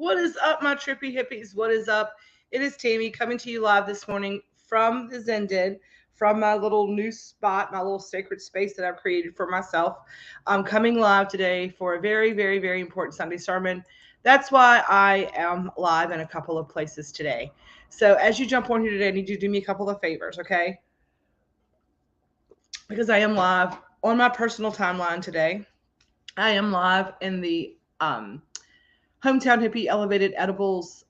What is up, my trippy hippies? What is up? It is Tammy coming to you live this morning from the Zended, from my little new spot, my little sacred space that I've created for myself. I'm coming live today for a very, very, very important Sunday sermon. That's why I am live in a couple of places today. So as you jump on here today, I need you to do me a couple of favors, okay? Because I am live on my personal timeline today. I am live in the Hometown Hippie Elevated Edibles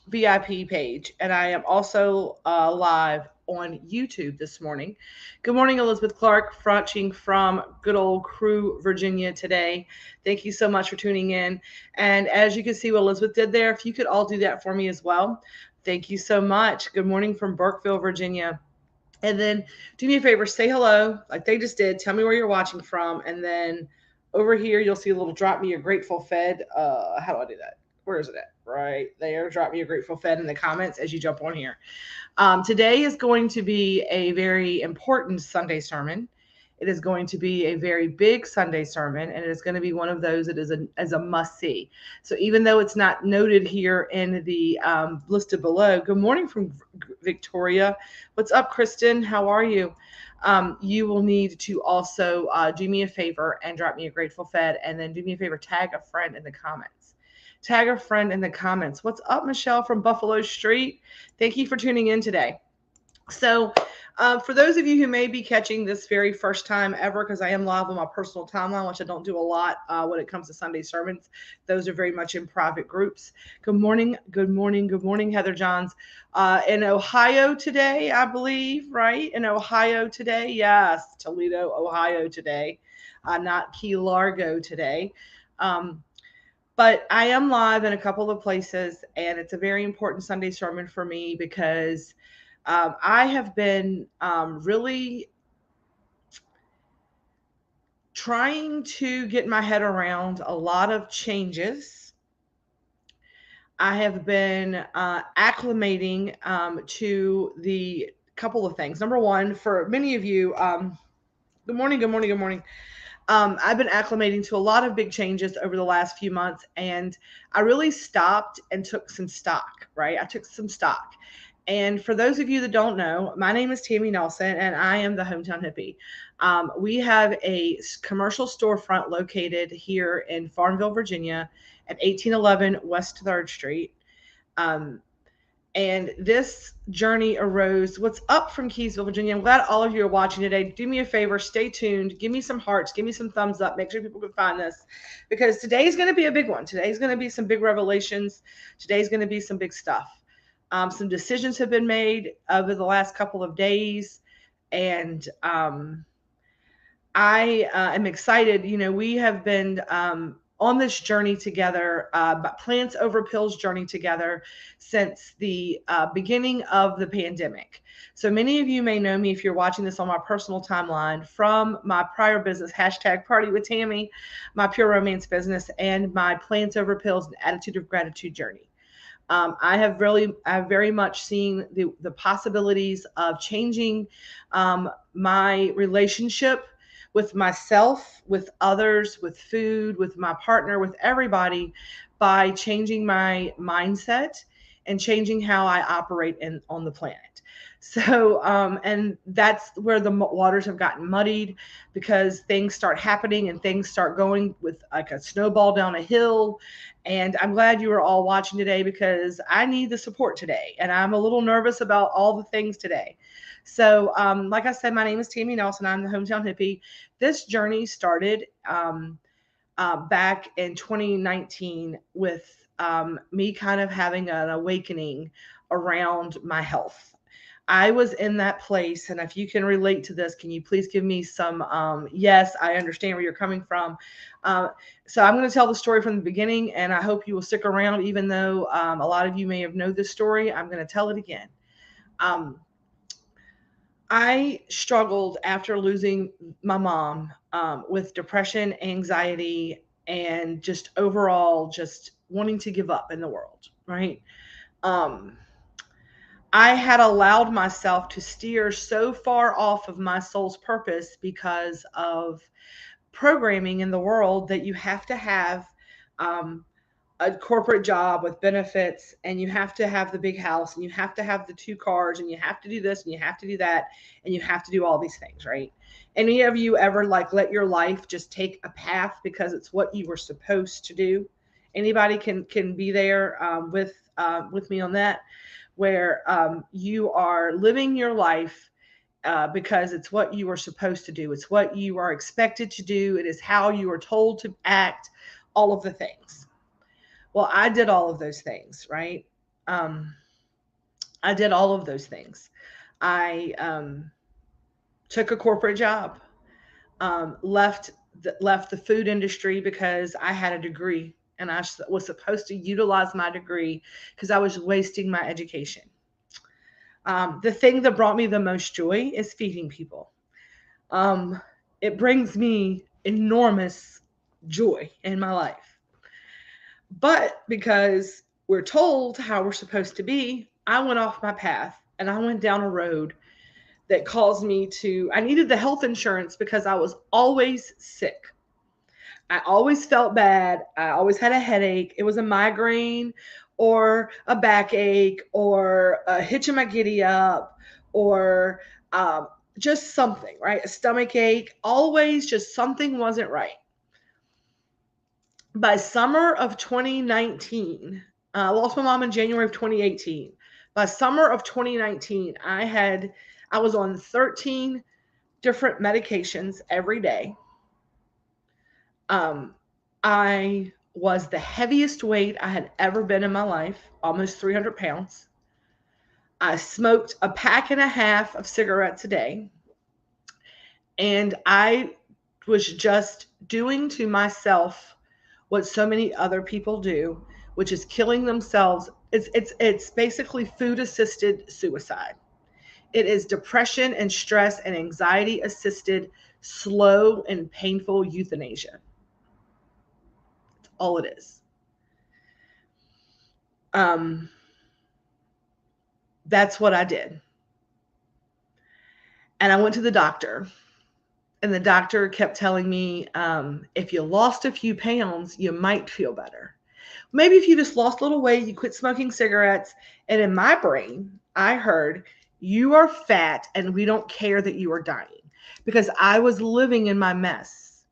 VIP page. And I am also live on YouTube this morning. Good morning, Elizabeth Clark, fronting from good old Crew, Virginia today. Thank you so much for tuning in. And as you can see what Elizabeth did there, if you could all do that for me as well. Thank you so much. Good morning from Burkeville, Virginia. And then do me a favor, say hello like they just did. Tell me where you're watching from. And then over here, you'll see a little drop me a grateful fed. How do I do that? Where is it at? Right there. Drop me a grateful fed in the comments as you jump on here. Today is going to be a very important Sunday sermon. It is going to be a very big Sunday sermon, and it is going to be one of those that is a must see. So even though it's not noted here in the listed below, good morning from Victoria. What's up, Kristen? How are you? You will need to also do me a favor and drop me a grateful fed, and then do me a favor, tag a friend in the comments. Tag a friend in the comments. What's up, Michelle from Buffalo Street? Thank you for tuning in today. So, for those of you who may be catching this very first time ever, because I am live on my personal timeline, which I don't do a lot when it comes to Sunday sermons, those are very much in private groups. Good morning, good morning, good morning, Heather Johns. In Ohio today, I believe, right? In Ohio today, yes, Toledo, Ohio today, not Key Largo today. But I am live in a couple of places, and it's a very important Sunday sermon for me because I have been really trying to get my head around a lot of changes. I have been acclimating to the couple of things. Number one, for many of you, good morning, good morning, good morning. I've been acclimating to a lot of big changes over the last few months, and I really stopped and took some stock, right? I took some stock. And for those of you that don't know, my name is Tammy Nelson, and I am the Hometown Hippie. We have a commercial storefront located here in Farmville, Virginia at 1811 West 3rd Street. Um, and this journey arose. What's up from Keysville, Virginia? I'm glad all of you are watching today. Do me a favor, stay tuned. Give me some hearts. Give me some thumbs up. Make sure people can find this because today's going to be a big one. Today's going to be some big revelations. Today's going to be some big stuff. Some decisions have been made over the last couple of days, and I am excited. You know, we have been on this journey together, Plants Over Pills journey together since the beginning of the pandemic. So many of you may know me if you're watching this on my personal timeline from my prior business, hashtag Party with Tammy, my Pure Romance business, and my Plants Over Pills and Attitude of Gratitude journey. I've very much seen the possibilities of changing my relationship with myself, with others, with food, with my partner, with everybody by changing my mindset and changing how I operate on the planet. So, and that's where the waters have gotten muddied because things start happening and things start going with like a snowball down a hill. And I'm glad you are all watching today because I need the support today. And I'm a little nervous about all the things today. So, like I said, my name is Tammy Nelson. I'm the Hometown Hippie. This journey started back in 2019 with me kind of having an awakening around my health. I was in that place, and if you can relate to this, can you please give me some yes, I understand where you're coming from. So I'm going to tell the story from the beginning, and I hope you will stick around, even though a lot of you may have known this story. I'm going to tell it again. I struggled after losing my mom with depression, anxiety, and just overall just wanting to give up in the world, right? Um, I had allowed myself to steer so far off of my soul's purpose because of programming in the world that you have to have um, a corporate job with benefits, and you have to have the big house, and you have to have the 2 cars, and you have to do this, and you have to do that, and you have to do all these things, right? Any of you ever like let your life just take a path because it's what you were supposed to do? Anybody can be there with me on that, where you are living your life because it's what you are supposed to do. It's what you are expected to do. It is how you are told to act, all of the things. Well, I did all of those things, right? Um, I did all of those things. I took a corporate job, left the food industry because I had a degree and I was supposed to utilize my degree because I was wasting my education. The thing that brought me the most joy is feeding people. Um, it brings me enormous joy in my life. But because we're told how we're supposed to be, I went off my path and I went down a road that caused me to, I needed the health insurance because I was always sick. I always felt bad. I always had a headache. It was a migraine or a backache or a hitch in my giddy up or just something, right? A stomach ache. Always just something wasn't right. By summer of 2019, I lost my mom in January of 2018. By summer of 2019, I was on 13 different medications every day. I was the heaviest weight I had ever been in my life, almost 300 pounds. I smoked a pack and a half of cigarettes a day. And I was just doing to myself what so many other people do, which is killing themselves. It's basically food assisted suicide. It is depression and stress and anxiety assisted slow and painful euthanasia. That's all it is. That's what I did. And I went to the doctor, and the doctor kept telling me, if you lost a few pounds, you might feel better. Maybe if you just lost a little weight, you quit smoking cigarettes. And in my brain, I heard, you are fat and we don't care that you are dying, because I was living in my mess.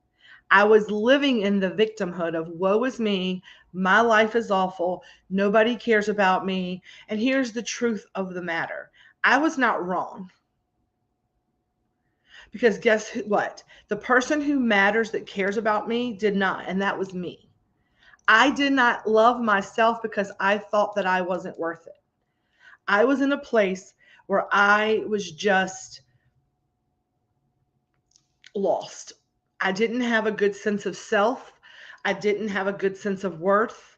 I was living in the victimhood of woe is me. My life is awful. Nobody cares about me. And here's the truth of the matter. I was not wrong. Because guess what? The person who matters that cares about me did not. And that was me. I did not love myself because I thought that I wasn't worth it. I was in a place where I was just lost. I didn't have a good sense of self. I didn't have a good sense of worth.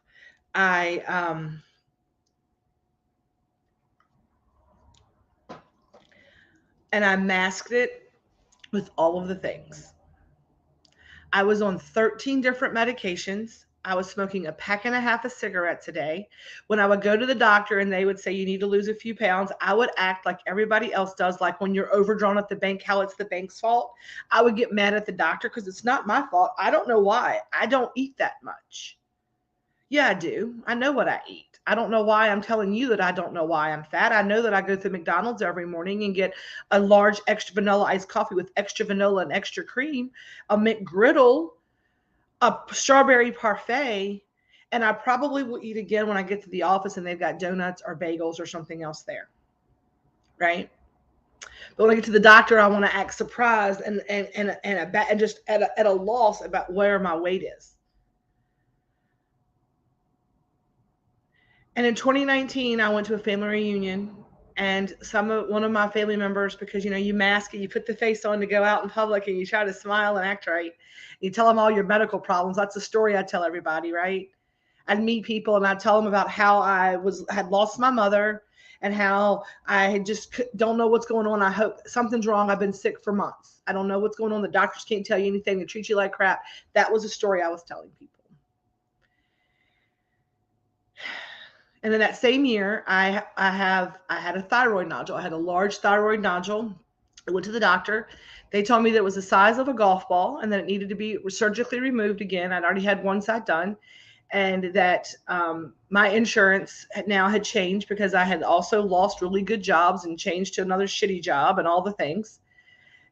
And I masked it with all of the things. I was on 13 different medications. I was smoking a pack and a half of cigarettes a day. When I would go to the doctor and they would say, you need to lose a few pounds, I would act like everybody else does. Like when you're overdrawn at the bank, how it's the bank's fault. I would get mad at the doctor because it's not my fault. I don't know why. I don't eat that much. Yeah, I do. I know what I eat. I don't know why I'm telling you that I don't know why I'm fat. I know that I go through McDonald's every morning and get a large extra vanilla iced coffee with extra vanilla and extra cream, a McGriddle, a strawberry parfait, and I probably will eat again when I get to the office and they've got donuts or bagels or something else there, right? But when I get to the doctor, I want to act surprised and just at a loss about where my weight is. And in 2019, I went to a family reunion, and one of my family members, because you mask and you put the face on to go out in public and you try to smile and act right. You tell them all your medical problems. That's the story I tell everybody, right? I'd meet people and I'd tell them about how I had lost my mother and how I just don't know what's going on. I hope something's wrong. I've been sick for months. I don't know what's going on. The doctors can't tell you anything. They treat you like crap. That was a story I was telling people. And then that same year, I had a thyroid nodule. I had a large thyroid nodule. I went to the doctor. They told me that it was the size of a golf ball and that it needed to be surgically removed again. I'd already had one side done. and that my insurance now had changed because I had also lost really good jobs and changed to another shitty job and all the things,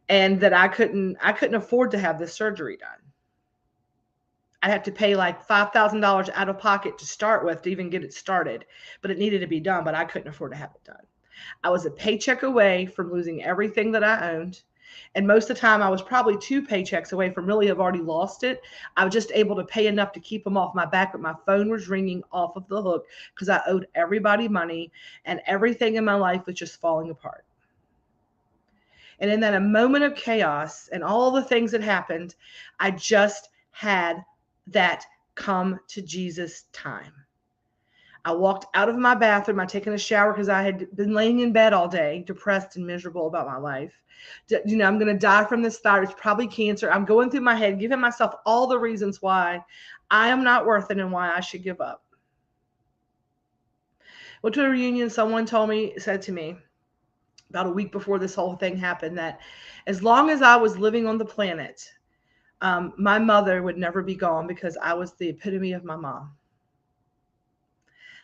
and that I couldn't afford to have this surgery done. I'd have to pay like $5,000 out of pocket to start with to even get it started, but it needed to be done, but I couldn't afford to have it done. I was a paycheck away from losing everything that I owned. And most of the time, I was probably 2 paychecks away from really have already lost it. I was just able to pay enough to keep them off my back, but my phone was ringing off of the hook because I owed everybody money and everything in my life was just falling apart. And in that a moment of chaos and all the things that happened, I just had that come to Jesus time. I walked out of my bathroom. I'd taken a shower because I had been laying in bed all day, depressed and miserable about my life. I'm going to die from this thyroid. It's probably cancer. I'm going through my head, giving myself all the reasons why I am not worth it and why I should give up. Went to a reunion. Someone said to me about a week before this whole thing happened that as long as I was living on the planet, my mother would never be gone because I was the epitome of my mom.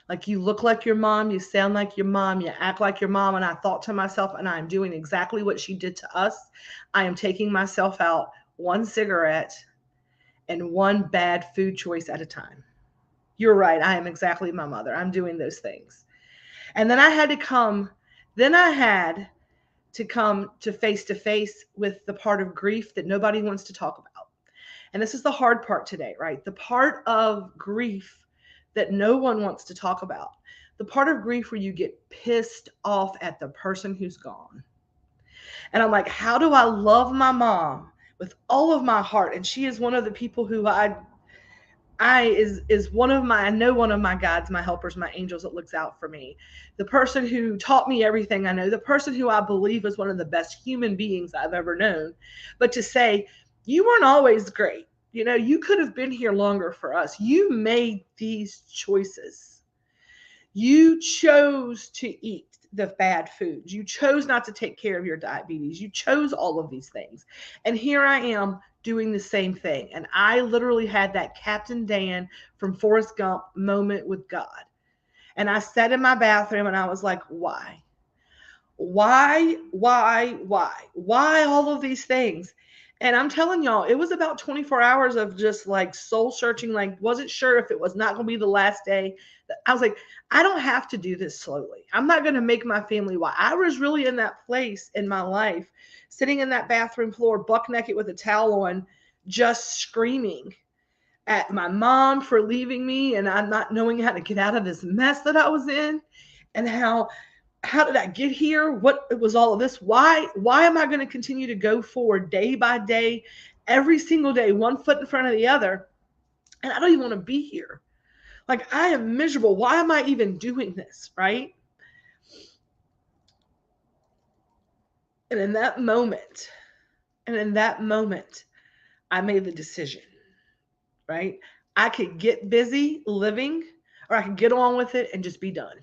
Like, you look like your mom, you sound like your mom, you act like your mom. And I thought to myself, and I'm doing exactly what she did to us. I am taking myself out one cigarette and one bad food choice at a time. You're right. I am exactly my mother. I'm doing those things. And then I had to come to face with the part of grief that nobody wants to talk about. And this is the hard part today, right? The part of grief that no one wants to talk about. The part of grief where you get pissed off at the person who's gone. And I'm like, how do I love my mom with all of my heart? And she is one of the people who is one of my guides, my helpers, my angels that looks out for me. The person who taught me everything I know, the person who I believe is one of the best human beings I've ever known. But to say, you weren't always great. You could have been here longer for us. You made these choices. You chose to eat the bad foods. You chose not to take care of your diabetes. You chose all of these things. And here I am doing the same thing. And I literally had that Captain Dan from Forrest Gump moment with God. And I sat in my bathroom and I was like, why? Why all of these things? And I'm telling y'all, it was about 24 hours of just like soul searching, like wasn't sure if it was not going to be the last day. I was like, I don't have to do this slowly. I'm not going to make my family why. I was really in that place in my life, sitting in that bathroom floor, buck naked with a towel on, just screaming at my mom for leaving me and I'm not knowing how to get out of this mess that I was in, and how did I get here? What was all of this? Why am I going to continue to go forward day by day, every single day, one foot in front of the other? And I don't even want to be here. Like, I am miserable. Why am I even doing this? Right? And in that moment, I made the decision, right? I could get busy living, or I could get on with it and just be done.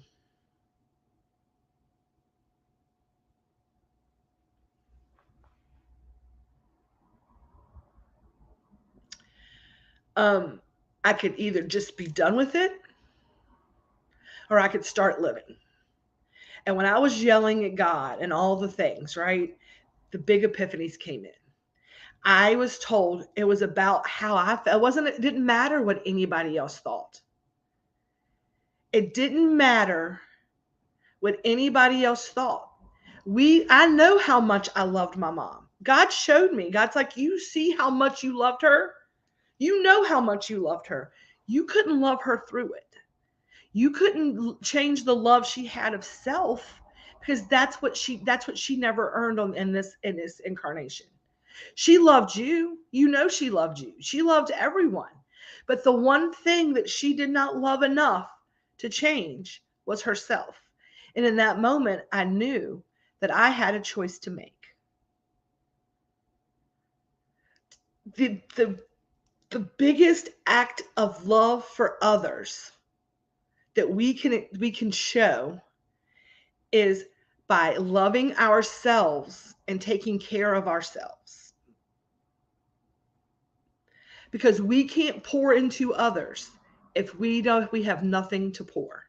I could either just be done with it, or I could start living. And when I was yelling at God and all the things, right, the big epiphanies came in. I was told it was about how I felt. It didn't matter what anybody else thought. It didn't matter what anybody else thought. I know how much I loved my mom. God showed me. God's like, you see how much you loved her? You know how much you loved her. You couldn't love her through it. You couldn't change the love she had of self, because that's what she never earned in this incarnation. She loved you. She loved you. She loved everyone. But the one thing that she did not love enough to change was herself. And in that moment, I knew that I had a choice to make. The biggest act of love for others that we can show is by loving ourselves and taking care of ourselves. Because we can't pour into others if we have nothing to pour.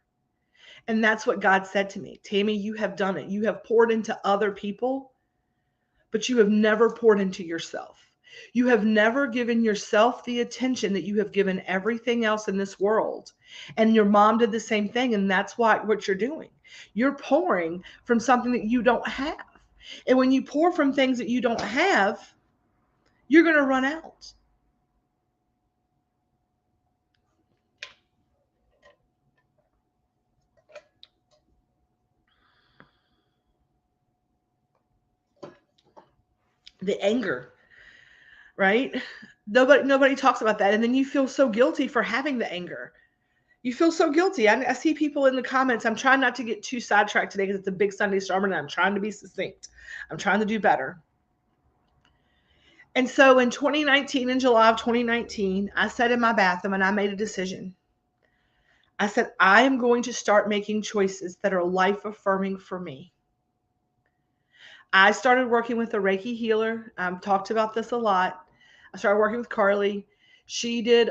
And that's what God said to me. Tammy, you have done it. You have poured into other people, but you have never poured into yourself. You have never given yourself the attention that you have given everything else in this world. And your mom did the same thing. And that's what you're doing. You're pouring from something that you don't have. And when you pour from things that you don't have, you're going to run out. The anger, right? Nobody talks about that. And then you feel so guilty for having the anger. You feel so guilty. I see people in the comments. I'm trying not to get too sidetracked today because it's a big Sunday sermon and I'm trying to be succinct. I'm trying to do better. And so in 2019, in July of 2019, I sat in my bathroom and I made a decision. I said, I am going to start making choices that are life affirming for me. I started working with a Reiki healer. I've talked about this a lot. I started working with Carly. She did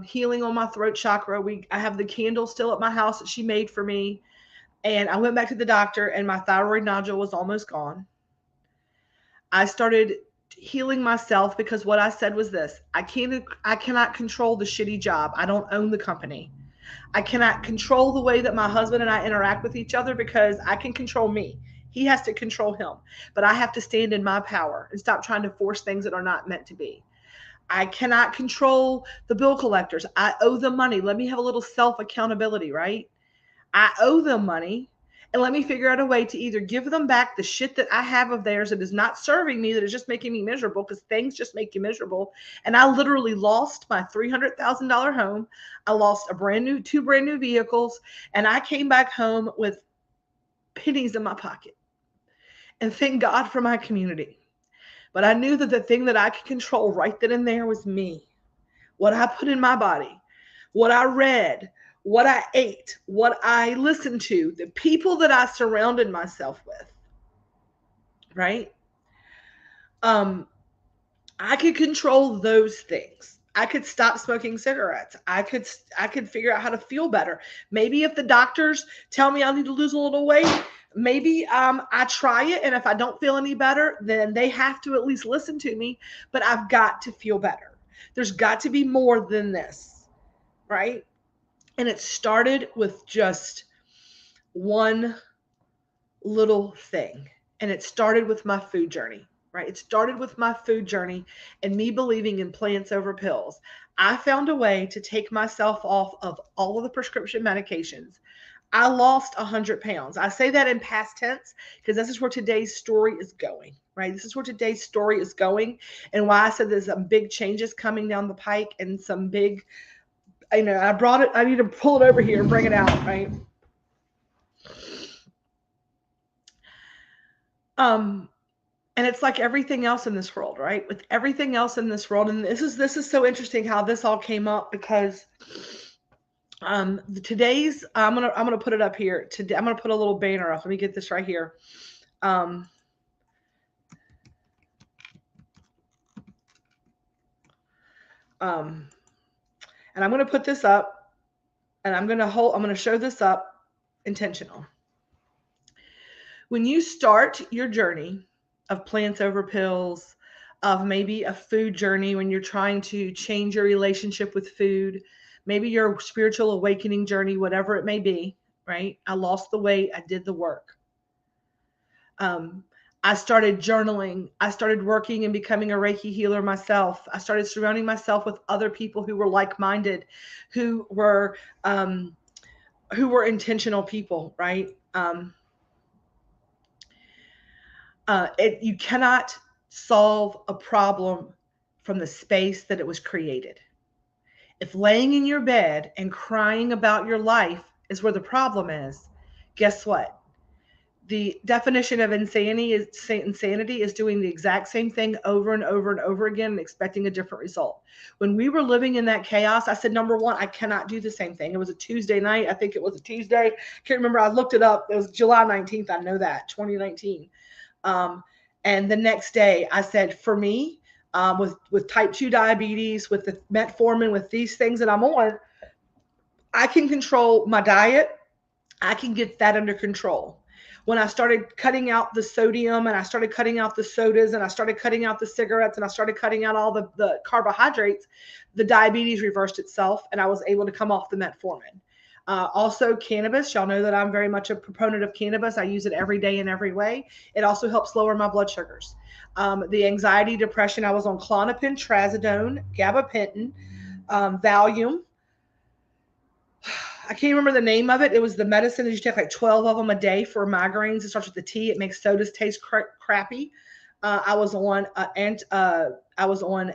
healing on my throat chakra. I have the candle still at my house that she made for me. And I went back to the doctor and my thyroid nodule was almost gone. I started healing myself because what I said was this: I cannot control the shitty job. I don't own the company. I cannot control the way that my husband and I interact with each other because I can control me. He has to control him. But I have to stand in my power and stop trying to force things that are not meant to be. I cannot control the bill collectors. I owe them money. Let me have a little self-accountability, right? I owe them money. And let me figure out a way to either give them back the shit that I have of theirs that is not serving me, that is just making me miserable, because things just make you miserable. And I literally lost my $300,000 home. I lost two brand new vehicles. And I came back home with pennies in my pocket. And thank God for my community. But I knew that the thing that I could control right then and there was me. What I put in my body, what I read, what I ate, what I listened to, the people that I surrounded myself with, right? I could control those things. I could stop smoking cigarettes. I could figure out how to feel better. Maybe if the doctors tell me I need to lose a little weight, maybe I try it. And if I don't feel any better, then they have to at least listen to me. But I've got to feel better. There's got to be more than this, right? And it started with just one little thing. And it started with my food journey, right? It started with my food journey and me believing in plants over pills. I found a way to take myself off of all of the prescription medications. I lost 100 pounds. I say that in past tense because this is where today's story is going, right? This is where today's story is going, and why I said there's some big changes coming down the pike and some big, I brought it. I need to pull it over here and bring it out, right? And it's like everything else in this world, right? With everything else in this world, and this is so interesting how this all came up because today's I'm gonna put it up here. Today I'm gonna put a little banner up. Let me get this right here. And I'm gonna put this up, and I'm gonna show this up intentional. When you start your journey of plants over pills, of maybe a food journey when you're trying to change your relationship with food, maybe your spiritual awakening journey, whatever it may be, right? I lost the weight. I did the work. I started journaling. I started working and becoming a Reiki healer myself. I started surrounding myself with other people who were like-minded, who were intentional people, right? You cannot solve a problem from the space that it was created. If laying in your bed and crying about your life is where the problem is, guess what? The definition of insanity is doing the exact same thing over and over and over again and expecting a different result. When we were living in that chaos, I said, number one, I cannot do the same thing. It was a Tuesday night. I think it was a Tuesday. I can't remember. I looked it up. It was July 19th. I know that, 2019. And the next day I said, for me, with type 2 diabetes, with the metformin, with these things that I'm on, I can control my diet. I can get that under control. When I started cutting out the sodium and I started cutting out the sodas and I started cutting out the cigarettes and I started cutting out all the carbohydrates, the diabetes reversed itself and I was able to come off the metformin. Also, cannabis. Y'all know that I'm very much a proponent of cannabis. I use it every day in every way. It also helps lower my blood sugars. The anxiety, depression, I was on Klonopin, Trazodone, Gabapentin, Valium. I can't remember the name of it. It was the medicine that you take like 12 of them a day for migraines. It starts with the T. It makes sodas taste crappy. I was on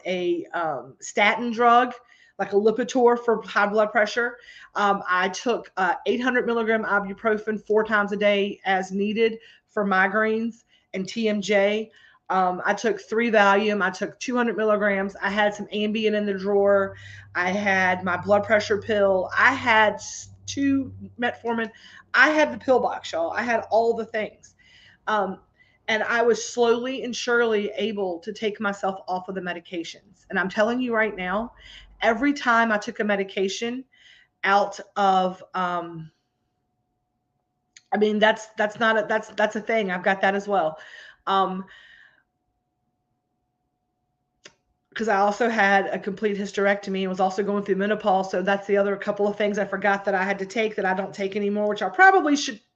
a statin drug, like a Lipitor for high blood pressure. I took 800 milligram ibuprofen 4 times a day as needed for migraines and TMJ. I took 3 Valium. I took 200 milligrams. I had some Ambien in the drawer. I had my blood pressure pill. I had 2 metformin. I had the pill box, y'all. I had all the things. And I was slowly and surely able to take myself off of the medications. And I'm telling you right now, every time I took a medication out of, I mean, that's a thing. I've got that as well. Because I also had a complete hysterectomy and was also going through menopause. So that's the other couple of things I forgot that I had to take that I don't take anymore, which I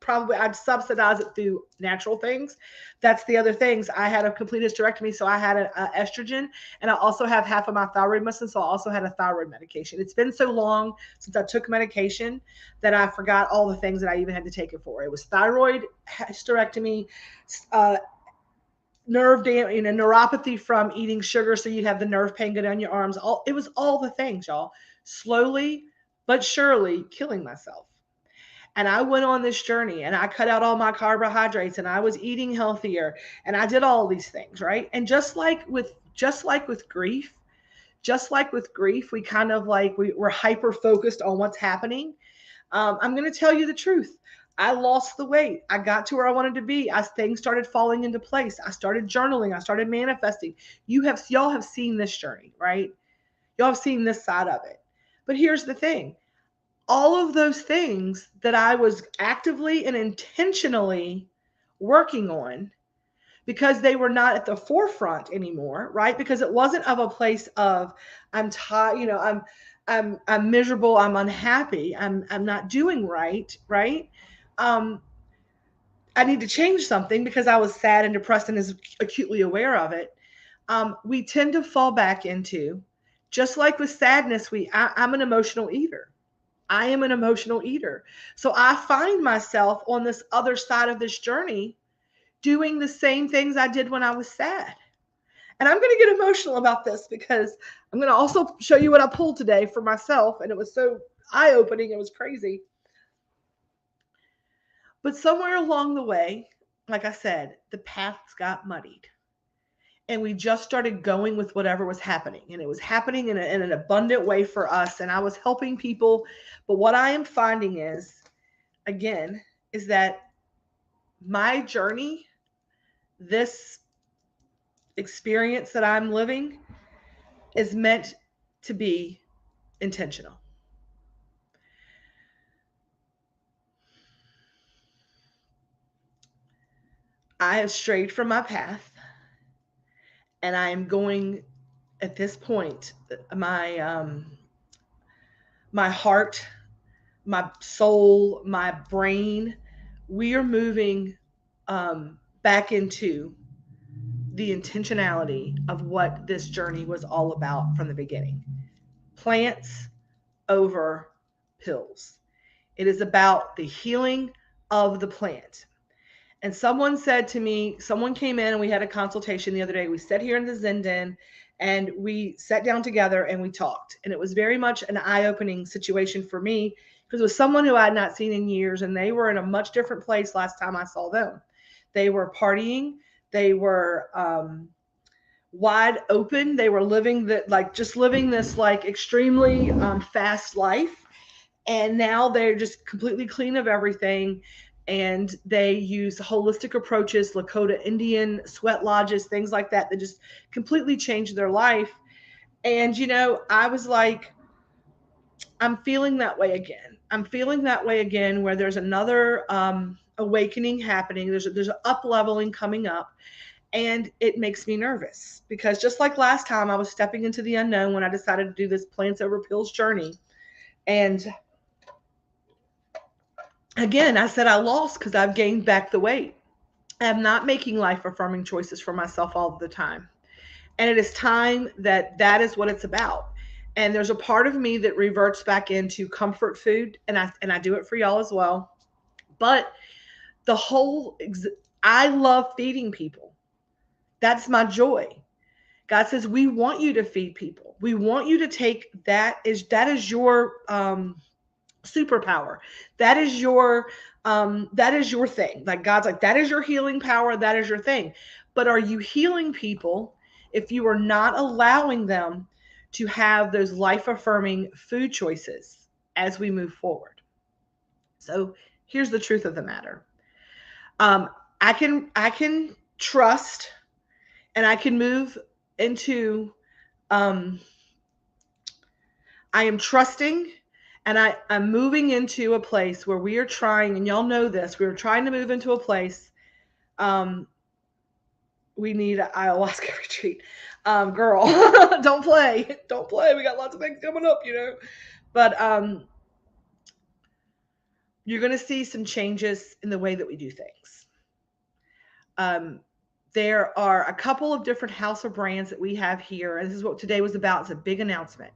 I'd subsidize it through natural things. That's the other things. I had a complete hysterectomy. So I had an estrogen and I also have half of my thyroid missing. So I also had a thyroid medication. It's been so long since I took medication that I forgot all the things that I even had to take it for. It was thyroid, hysterectomy, nerve damage, neuropathy from eating sugar, so you'd have the nerve pain go down your arms. It was all the things, y'all. Slowly but surely killing myself. And I went on this journey and I cut out all my carbohydrates and I was eating healthier and I did all these things, right? And just like with grief, we kind of like we're hyper focused on what's happening. I'm going to tell you the truth. I lost the weight. I got to where I wanted to be. Things started falling into place. I started journaling. I started manifesting. Y'all have seen this journey, right? Y'all have seen this side of it. But here's the thing. All of those things that I was actively and intentionally working on, because they were not at the forefront anymore, right? Because it wasn't of a place of I'm tired, I'm miserable, I'm unhappy, I'm not doing right? I need to change something because I was sad and depressed and is acutely aware of it. We tend to fall back into, just like with sadness, I'm an emotional eater. I am an emotional eater. So I find myself on this other side of this journey doing the same things I did when I was sad. And I'm going to get emotional about this because I'm going to also show you what I pulled today for myself. And it was so eye-opening. It was crazy. But somewhere along the way, like I said, the paths got muddied. And we just started going with whatever was happening. And it was happening in an abundant way for us. And I was helping people. But what I am finding is that my journey, this experience that I'm living, is meant to be intentional. I have strayed from my path, and I am going at this point, my heart, my soul, my brain, we are moving back into the intentionality of what this journey was all about from the beginning. Plants over pills. It is about the healing of the plant. And someone came in and we had a consultation the other day. We sat here in the Zen Den and we sat down together and we talked. And it was very much an eye-opening situation for me because it was someone who I had not seen in years, and they were in a much different place last time I saw them. They were partying. They were wide open. They were living this extremely fast life. And now they're just completely clean of everything. And they use holistic approaches, Lakota Indian, sweat lodges, things like that just completely changed their life. And, I was like, I'm feeling that way again. I'm feeling that way again where there's another awakening happening. There's an up leveling coming up, and it makes me nervous because just like last time, I was stepping into the unknown when I decided to do this plants over pills journey. And again, I said I lost because I've gained back the weight. I'm not making life affirming choices for myself all the time. And it is time that that is what it's about. And there's a part of me that reverts back into comfort food, and I do it for y'all as well. But the whole I love feeding people. That's my joy. God says we want you to feed people. We want you to take that is your superpower. That is your thing. Like God's like that is your healing power, that is your thing. But are you healing people if you are not allowing them to have those life affirming food choices as we move forward? So here's the truth of the matter. um, I can trust, and I can move into um, I am trusting, and I'm moving into a place where we are trying, and y'all know this, we are trying to move into a place. Um, we need an ayahuasca retreat. Girl, don't play. Don't play. We got lots of things coming up, you know. But you're going to see some changes in the way that we do things. Um, there are a couple of different house of brands that we have here, and this is what today was about. It's a big announcement.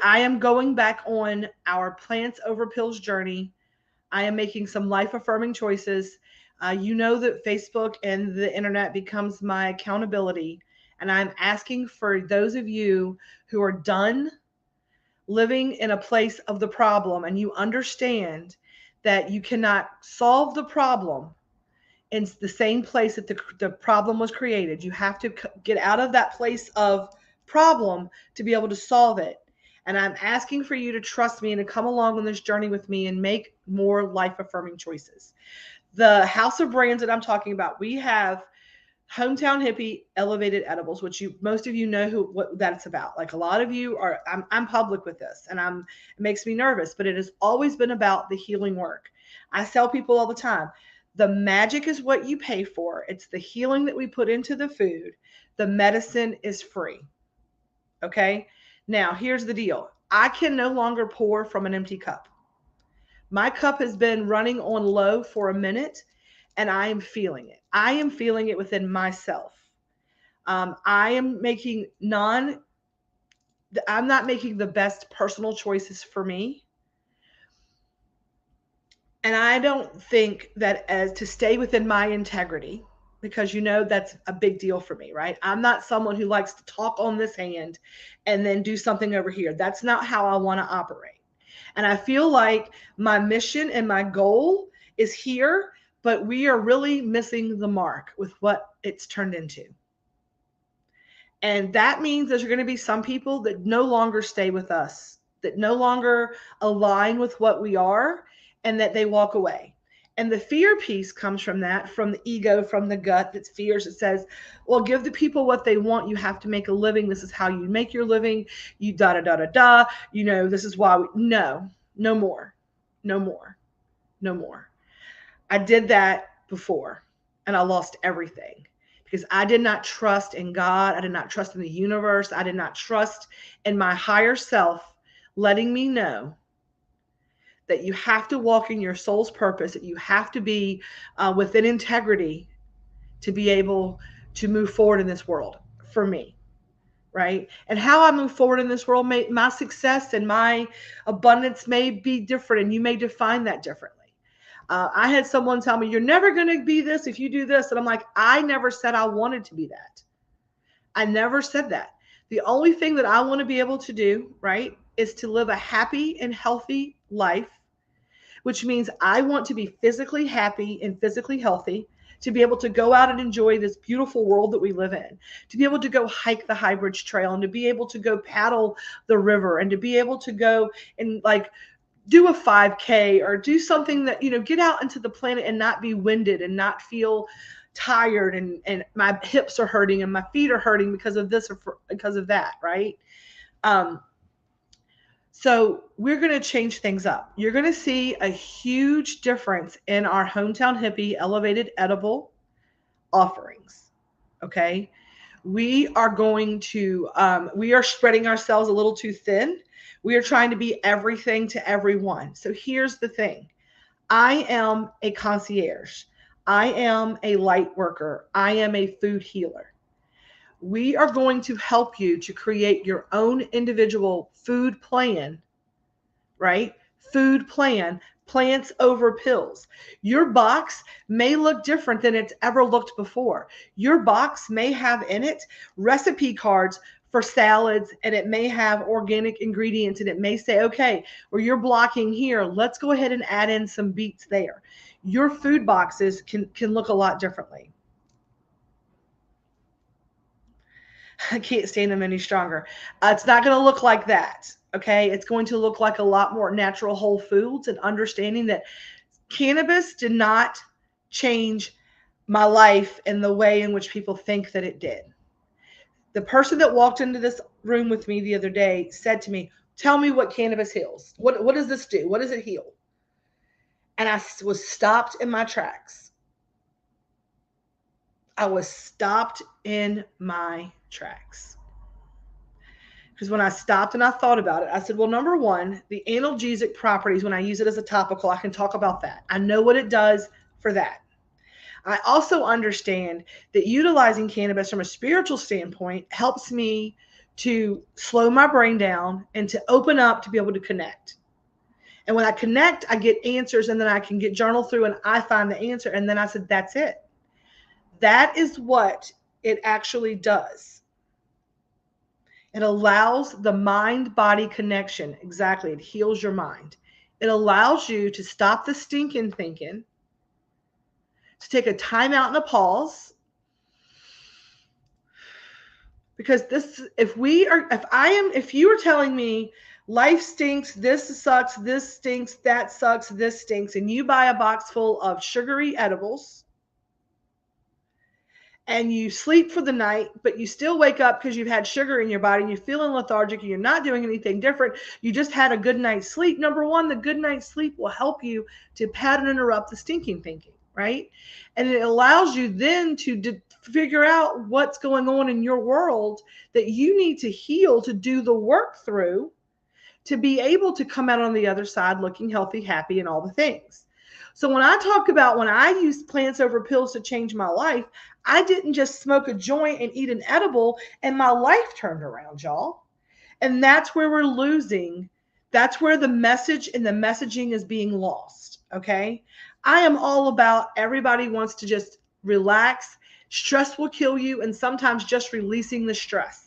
I am going back on our plants over pills journey. I am making some life affirming choices. You know that Facebook and the internet becomes my accountability, and I'm asking for those of you who are done living in a place of the problem, and you understand that you cannot solve the problem in the same place that the problem was created. You have to get out of that place of problem to be able to solve it. And I'm asking for you to trust me and to come along on this journey with me and make more life affirming choices. The house of brands that I'm talking about, we have Hometown Hippie Elevated Edibles, which most of you know what that's about. Like a lot of you are, I'm public with this, and it makes me nervous, but it has always been about the healing work. I tell people all the time, the magic is what you pay for. It's the healing that we put into the food. The medicine is free. Okay. Now, here's the deal. I can no longer pour from an empty cup. My cup has been running on low for a minute, and I am feeling it. I am feeling it within myself. I am making I'm not making the best personal choices for me. And I don't think that as to stay within my integrity, because you know that's a big deal for me, right? I'm not someone who likes to talk on this hand and then do something over here. That's not how I want to operate. And I feel like my mission and my goal is here, but we are really missing the mark with what it's turned into. And that means there's going to be some people that no longer stay with us, that no longer align with what we are, and that they walk away. And the fear piece comes from that, from the ego, from the gut that fears. It says, well, give the people what they want. You have to make a living. This is how you make your living. You da da da da da. You know, this is why no more. No more. No more. I did that before, and I lost everything because I did not trust in God. I did not trust in the universe. I did not trust in my higher self letting me know that you have to walk in your soul's purpose, that you have to be within integrity to be able to move forward in this world for me. Right. And how I move forward in this world, my success and my abundance may be different, and you may define that differently. I had someone tell me, you're never going to be this if you do this. And I'm like, I never said I wanted to be that. I never said that. The only thing that I want to be able to do, right, is to live a happy and healthy life, which means I want to be physically happy and physically healthy, to be able to go out and enjoy this beautiful world that we live in, to be able to go hike the High Bridge Trail, and to be able to go paddle the river, and to be able to go and like do a 5K or do something that, you know, get out into the planet and not be winded and not feel tired and my hips are hurting and my feet are hurting because of this or because of that, right? So we're going to change things up. You're going to see a huge difference in our Hometown Hippie elevated edible offerings. Okay. We are going to, we are spreading ourselves a little too thin. We are trying to be everything to everyone. So here's the thing. I am a concierge. I am a light worker. I am a food healer. We are going to help you to create your own individual food plan, right? Food plan, plants over pills. Your box may look different than it's ever looked before. Your box may have in it recipe cards for salads, and it may have organic ingredients, and it may say, okay, well, you're blocking here. Let's go ahead and add in some beets there. Your food boxes can look a lot differently. I can't stand them any stronger. It's not going to look like that. Okay. It's going to look like a lot more natural whole foods, and understanding that cannabis did not change my life in the way in which people think that it did. The person that walked into this room with me the other day said to me, tell me what cannabis heals. What does this do? What does it heal? And I was stopped in my tracks. I was stopped in my tracks. Because when I stopped and I thought about it, I said, well, number one, the analgesic properties, when I use it as a topical, I can talk about that. I know what it does for that. I also understand that utilizing cannabis from a spiritual standpoint helps me to slow my brain down and to open up to be able to connect. And when I connect, I get answers, and then I can get journal through and I find the answer. And then I said, that's it. That is what it actually does. It allows the mind-body connection. Exactly. It heals your mind. It allows you to stop the stinking thinking, to take a time out and a pause. Because this, if you are telling me life stinks, this sucks, this stinks, that sucks, this stinks, and you buy a box full of sugary edibles, and you sleep for the night, but you still wake up because you've had sugar in your body and you're feeling lethargic and you're not doing anything different. You just had a good night's sleep. Number one, the good night's sleep will help you to pattern interrupt the stinking thinking, right? And it allows you then to figure out what's going on in your world that you need to heal, to do the work through, to be able to come out on the other side looking healthy, happy, and all the things. So when I talk about when I used plants over pills to change my life, I didn't just smoke a joint and eat an edible and my life turned around, y'all. And that's where we're losing. That's where the message and the messaging is being lost. Okay. I am all about everybody wants to just relax. Stress will kill you. And sometimes just releasing the stress.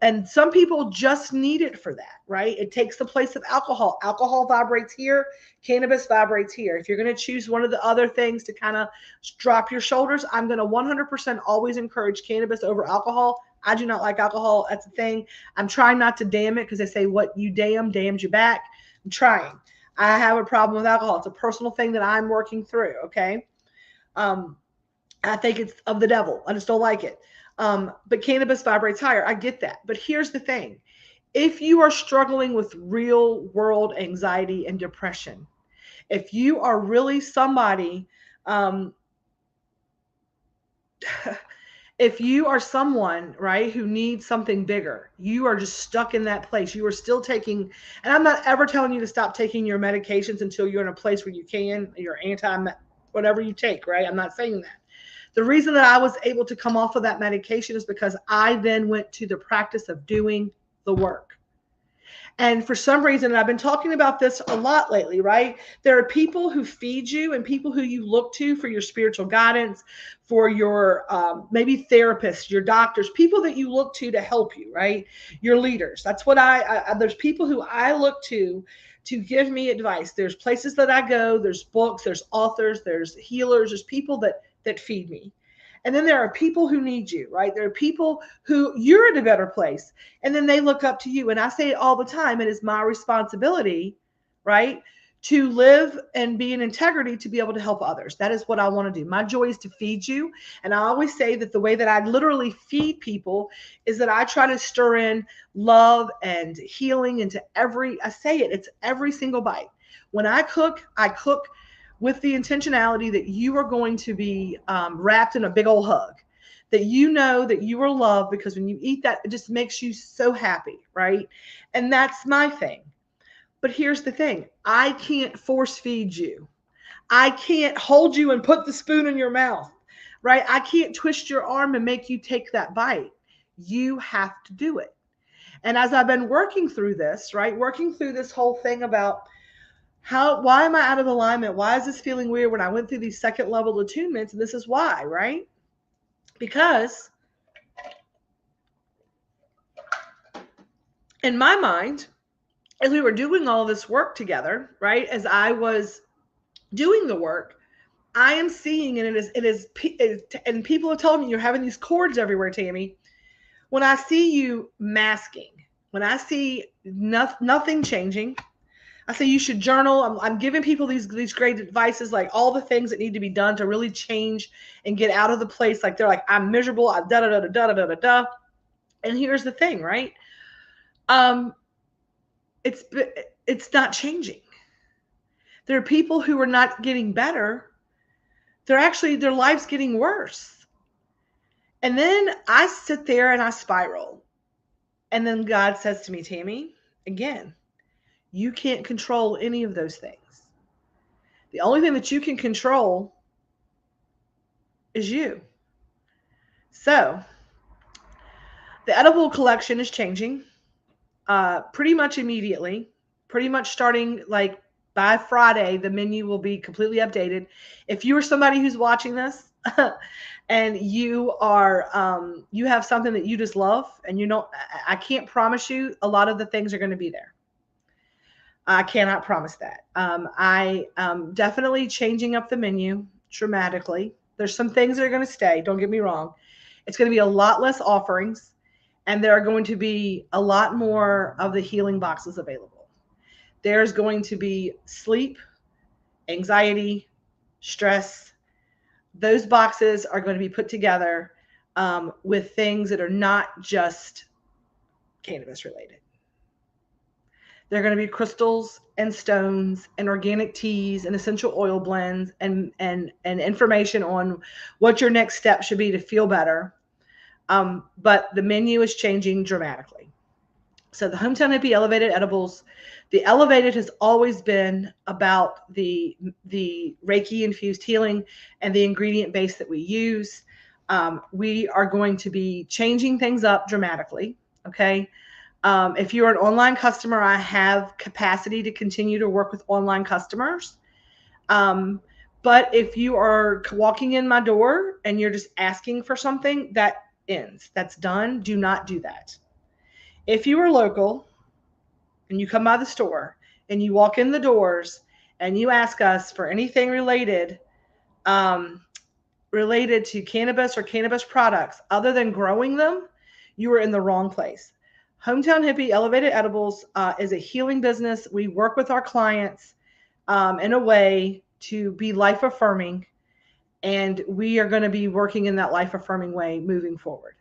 And some people just need it for that, right? It takes the place of alcohol. Alcohol vibrates here. Cannabis vibrates here. If you're going to choose one of the other things to kind of drop your shoulders, I'm going to 100% always encourage cannabis over alcohol. I do not like alcohol. That's the thing. I'm trying not to damn it, because they say what you damns you back. I'm trying. I have a problem with alcohol. It's a personal thing that I'm working through, okay? I think it's of the devil. I just don't like it. But cannabis vibrates higher. I get that. But here's the thing. If you are struggling with real world anxiety and depression, if you are really somebody, if you are someone, right, who needs something bigger, you are just stuck in that place. You are still taking, and I'm not ever telling you to stop taking your medications until you're in a place where you can, your whatever you take, right? I'm not saying that. The reason that I was able to come off of that medication is because I then went to the practice of doing the work. And for some reason, and I've been talking about this a lot lately, right? There are people who feed you and people who you look to for your spiritual guidance, for your maybe therapists, your doctors, people that you look to help you, right? Your leaders. That's what there's people who I look to give me advice. There's places that I go, there's books, there's authors, there's healers, there's people that feed me. And then there are people who need you, right? There are people who you're in a better place, and then they look up to you. And I say it all the time. It is my responsibility, right, to live and be in integrity to be able to help others. That is what I want to do. My joy is to feed you. And I always say that the way that I literally feed people is that I try to stir in love and healing into it's every single bite. When I cook with the intentionality that you are going to be wrapped in a big old hug, that you know that you are loved, because when you eat that, it just makes you so happy, right? And that's my thing. But here's the thing, I can't force feed you. I can't hold you and put the spoon in your mouth, right? I can't twist your arm and make you take that bite. You have to do it. And as I've been working through this, right, working through this whole thing about why am I out of alignment? Why is this feeling weird when I went through these second level attunements? And this is why, right? Because in my mind, as we were doing all this work together, right, as I was doing the work, I am seeing, and and people are telling me you're having these cords everywhere, Tammy. When I see you masking, when I see nothing changing, I say you should journal. I'm giving people these great advices, like all the things that need to be done to really change and get out of the place. Like they're like, I'm miserable. I da da da da da da da da. And here's the thing, right? It's not changing. There are people who are not getting better. Their life's getting worse. And then I sit there and I spiral. And then God says to me, Tammy, again, you can't control any of those things. The only thing that you can control is you. So the edible collection is changing pretty much immediately, pretty much starting like by Friday, the menu will be completely updated. If you are somebody who's watching this and you have something that you just love, and I can't promise you a lot of the things are going to be there. I cannot promise that. I am definitely changing up the menu dramatically. There's some things that are going to stay. Don't get me wrong. It's going to be a lot less offerings, and there are going to be a lot more of the healing boxes available. There's going to be sleep, anxiety, stress. Those boxes are going to be put together with things that are not just cannabis related. They're going to be crystals and stones and organic teas and essential oil blends and information on what your next step should be to feel better. But the menu is changing dramatically. So the Hometown Hippie Elevated Edibles, the Elevated has always been about the Reiki infused healing and the ingredient base that we use. We are going to be changing things up dramatically. Okay. If you're an online customer, I have capacity to continue to work with online customers. But if you are walking in my door and you're just asking for something, that ends. That's done. Do not do that. If you are local and you come by the store and you walk in the doors and you ask us for anything related to cannabis or cannabis products other than growing them, you are in the wrong place. Hometown Hippie Elevated Edibles is a healing business. We work with our clients in a way to be life affirming, and we are going to be working in that life affirming way moving forward.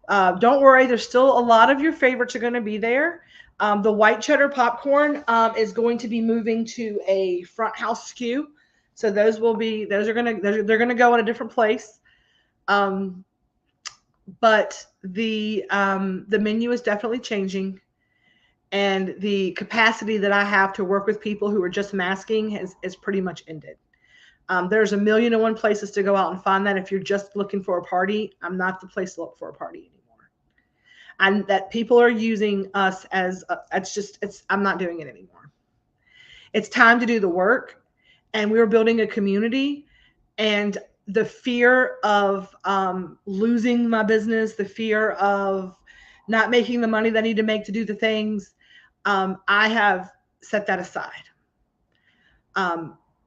Don't worry, there's still a lot of your favorites are going to be there. The white cheddar popcorn is going to be moving to a front house SKU. So they're going to go in a different place. But the menu is definitely changing, and the capacity that I have to work with people who are just masking is pretty much ended. There's a million and one places to go out and find that. If you're just looking for a party, I'm not the place to look for a party anymore. And that people are using us as I'm not doing it anymore. It's time to do the work, and we're building a community. And the fear of losing my business, the fear of not making the money that I need to make to do the things, I have set that aside.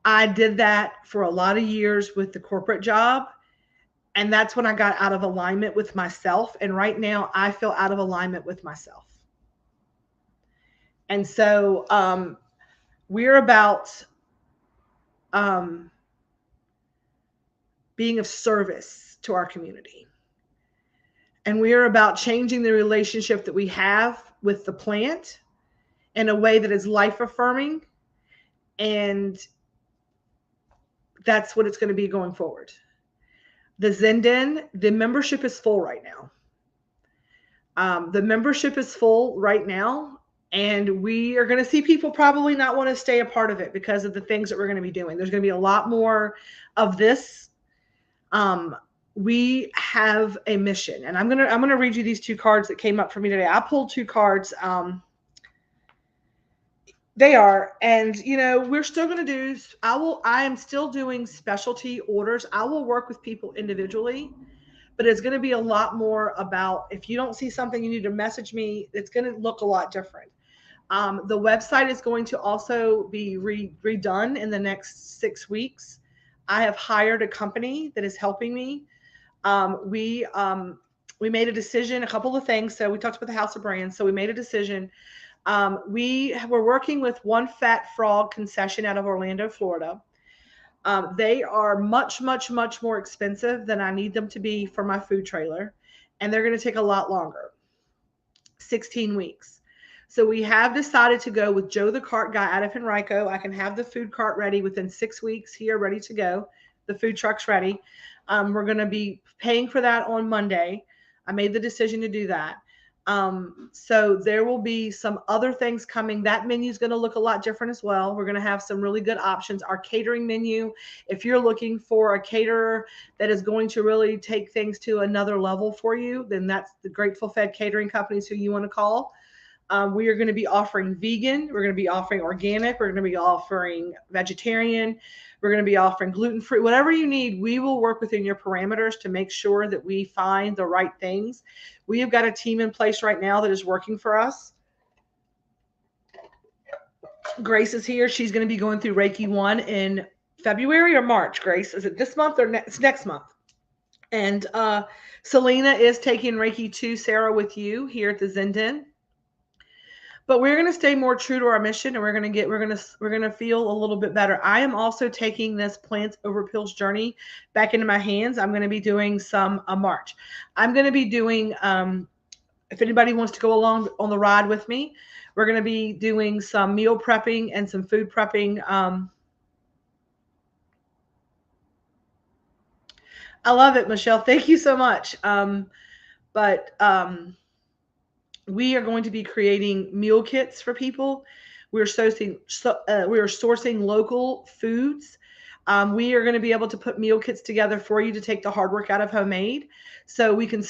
I did that for a lot of years with the corporate job. And that's when I got out of alignment with myself. And right now I feel out of alignment with myself. And so we're about um, being of service to our community. And we are about changing the relationship that we have with the plant in a way that is life affirming. And that's what it's going to be going forward. The Zen the membership is full right now. The membership is full right now. And we are going to see people probably not want to stay a part of it because of the things that we're going to be doing. There's going to be a lot more of this. We have a mission, and I'm gonna read you these two cards that came up for me today. I pulled two cards. They are, and we're still gonna do. I am still doing specialty orders. I will work with people individually, but it's gonna be a lot more about if you don't see something, you need to message me. It's gonna look a lot different. The website is going to also be redone in the next 6 weeks. I have hired a company that is helping me. We made a decision, a couple of things. So we talked about the House of Brands. So we made a decision. We were working with One Fat Frog concession out of Orlando, Florida. They are much, much, much more expensive than I need them to be for my food trailer. And they're going to take a lot longer, 16 weeks. So we have decided to go with Joe the Cart Guy out of Henrico. I can have the food cart ready within 6 weeks here, ready to go. The food truck's ready. We're going to be paying for that on Monday. I made the decision to do that. So there will be some other things coming. That menu is going to look a lot different as well. We're going to have some really good options. Our catering menu, if you're looking for a caterer that is going to really take things to another level for you, then that's the Grateful Fed Catering Companies who you want to call. We are going to be offering vegan. We're going to be offering organic. We're going to be offering vegetarian. We're going to be offering gluten-free. Whatever you need, we will work within your parameters to make sure that we find the right things. We have got a team in place right now that is working for us. Grace is here. She's going to be going through Reiki 1 in February or March. Grace, is it this month or next month? And Selena is taking Reiki 2, Sarah, with you here at the Zen Den. But we're going to stay more true to our mission, and we're going to feel a little bit better. I am also taking this Plants Over Pills journey back into my hands. I'm going to be doing some March. I'm going to be doing, if anybody wants to go along on the ride with me, we're going to be doing some meal prepping and some food prepping. I love it, Michelle. Thank you so much. We are going to be creating meal kits for people. We are sourcing local foods. We are going to be able to put meal kits together for you to take the hard work out of homemade, so we can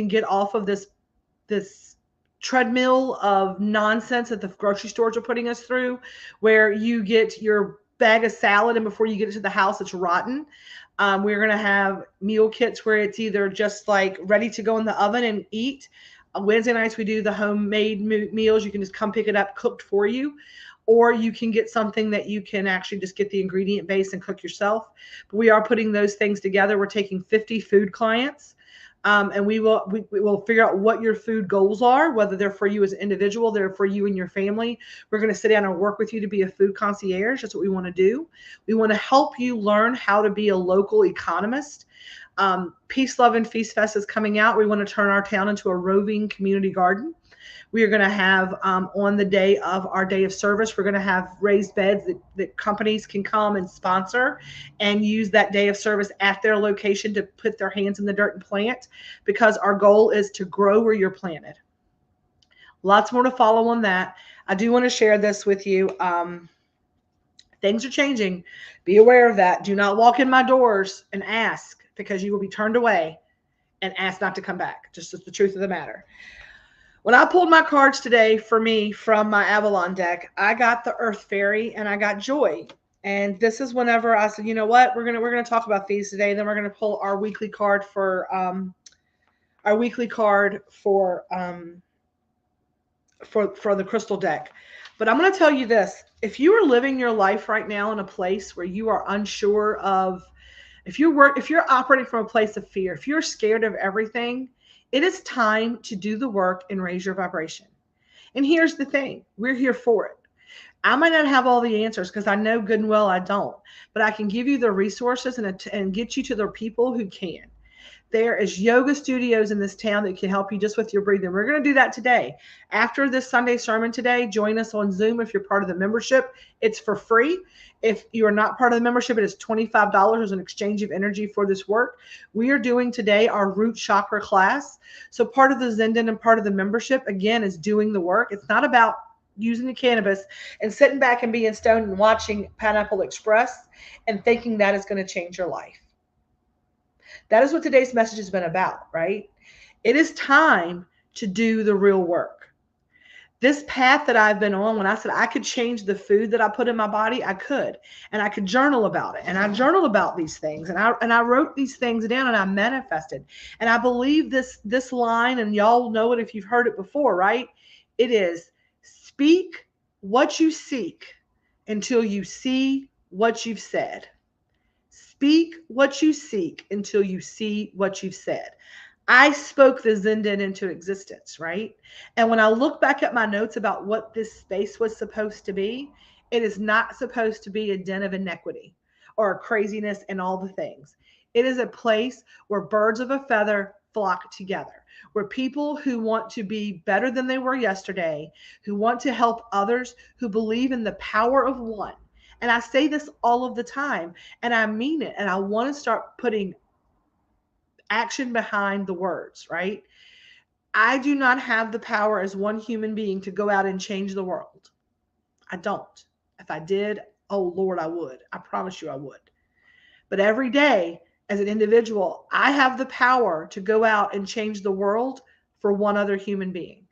get off of this treadmill of nonsense that the grocery stores are putting us through, where you get your bag of salad and before you get it to the house, it's rotten. We're going to have meal kits where it's either just like ready to go in the oven and eat. Wednesday nights, we do the homemade meals. You can just come pick it up cooked for you, or you can get something that you can actually just get the ingredient base and cook yourself. But we are putting those things together. We're taking 50 food clients, and we will figure out what your food goals are, whether they're for you as an individual, they're for you and your family. We're going to sit down and work with you to be a food concierge. That's what we want to do. We want to help you learn how to be a local economist. Peace, Love, and Feast Fest is coming out. We want to turn our town into a roving community garden. We are going to have, on the day of our day of service, we're going to have raised beds that companies can come and sponsor and use that day of service at their location to put their hands in the dirt and plant, because our goal is to grow where you're planted. Lots more to follow on that. I do want to share this with you. Things are changing. Be aware of that. Do not walk in my doors and ask, because you will be turned away and asked not to come back. Just the truth of the matter. When I pulled my cards today for me from my Avalon deck, I got the Earth Fairy and I got Joy. And this is whenever I said, you know what, we're gonna talk about these today. Then we're gonna pull our weekly card for the crystal deck. But I'm gonna tell you this: if you are living your life right now in a place where you are unsure of, if you're operating from a place of fear, if you're scared of everything, it is time to do the work and raise your vibration. And here's the thing: we're here for it. I might not have all the answers because I know good and well I don't, but I can give you the resources and get you to the people who can. There is yoga studios in this town that can help you just with your breathing. We're going to do that today. After this Sunday sermon today, join us on Zoom if you're part of the membership. It's for free. If you are not part of the membership, it is $25 as an exchange of energy for this work. We are doing today our root chakra class. So part of the Zendan and part of the membership, again, is doing the work. It's not about using the cannabis and sitting back and being stoned and watching Pineapple Express and thinking that is going to change your life. That is what today's message has been about, right? It is time to do the real work. This path that I've been on, when I said I could change the food that I put in my body, I could. And I could journal about it. And I journaled about these things. And I wrote these things down and I manifested. And I believe this line, and y'all know it if you've heard it before, right? It is, speak what you seek until you see what you've said. Speak what you seek until you see what you've said. I spoke the Zendan into existence, right? And when I look back at my notes about what this space was supposed to be, it is not supposed to be a den of inequity or craziness and all the things. It is a place where birds of a feather flock together, where people who want to be better than they were yesterday, who want to help others, who believe in the power of one. And I say this all of the time, and I mean it. And I want to start putting action behind the words, right? I do not have the power as one human being to go out and change the world. I don't. If I did, oh Lord, I would. I promise you I would. But every day as an individual, I have the power to go out and change the world for one other human being.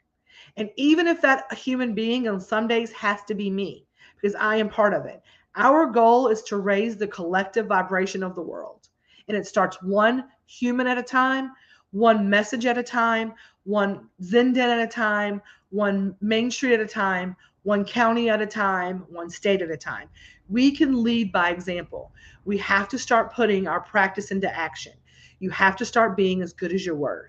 And even if that human being on some days has to be me, because I am part of it, our goal is to raise the collective vibration of the world. And it starts one human at a time, one message at a time, one Zendan at a time, one Main Street at a time, one county at a time, one state at a time. We can lead by example. We have to start putting our practice into action. You have to start being as good as your word.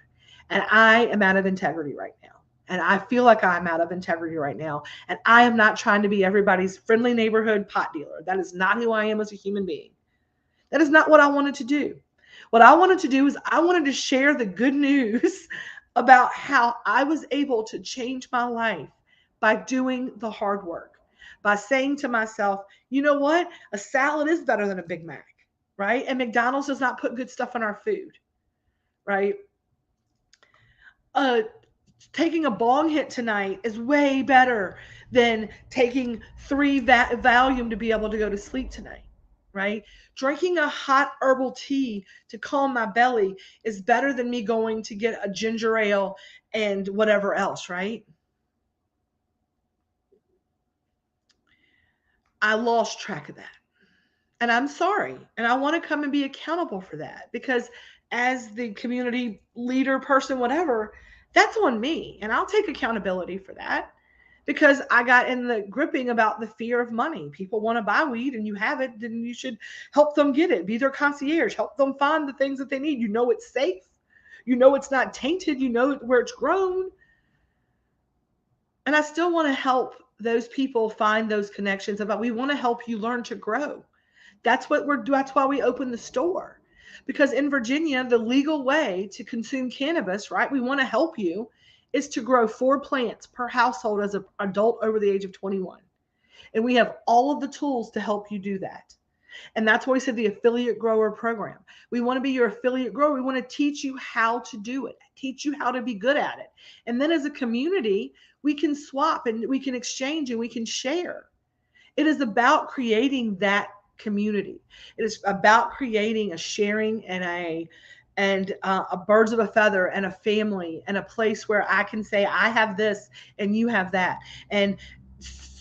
And I am out of integrity right now. And I feel like I'm out of integrity right now. And I am not trying to be everybody's friendly neighborhood pot dealer. That is not who I am as a human being. That is not what I wanted to do. What I wanted to do is I wanted to share the good news about how I was able to change my life by doing the hard work, by saying to myself, you know what? A salad is better than a Big Mac, right? And McDonald's does not put good stuff in our food, right? Taking a bong hit tonight is way better than taking 3 Valium to be able to go to sleep tonight, right? Drinking a hot herbal tea to calm my belly is better than me going to get a ginger ale and whatever else, right? I lost track of that. And I'm sorry. And I want to come and be accountable for that because as the community leader, person, whatever, that's on me. And I'll take accountability for that because I got in the gripping about the fear of money. People want to buy weed and you have it, then you should help them get it. Be their concierge, help them find the things that they need. You know it's safe. You know it's not tainted. You know where it's grown. And I still want to help those people find those connections about we want to help you learn to grow. That's why we opened the store. Because in Virginia, the legal way to consume cannabis, right? We want to help you is to grow 4 plants per household as an adult over the age of 21. And we have all of the tools to help you do that. And that's why we said the affiliate grower program. We want to be your affiliate grower. We want to teach you how to do it, teach you how to be good at it. And then as a community, we can swap and we can exchange and we can share. It is about creating that community. It is about creating a sharing and a birds of a feather and a family and a place where I can say I have this and you have that. And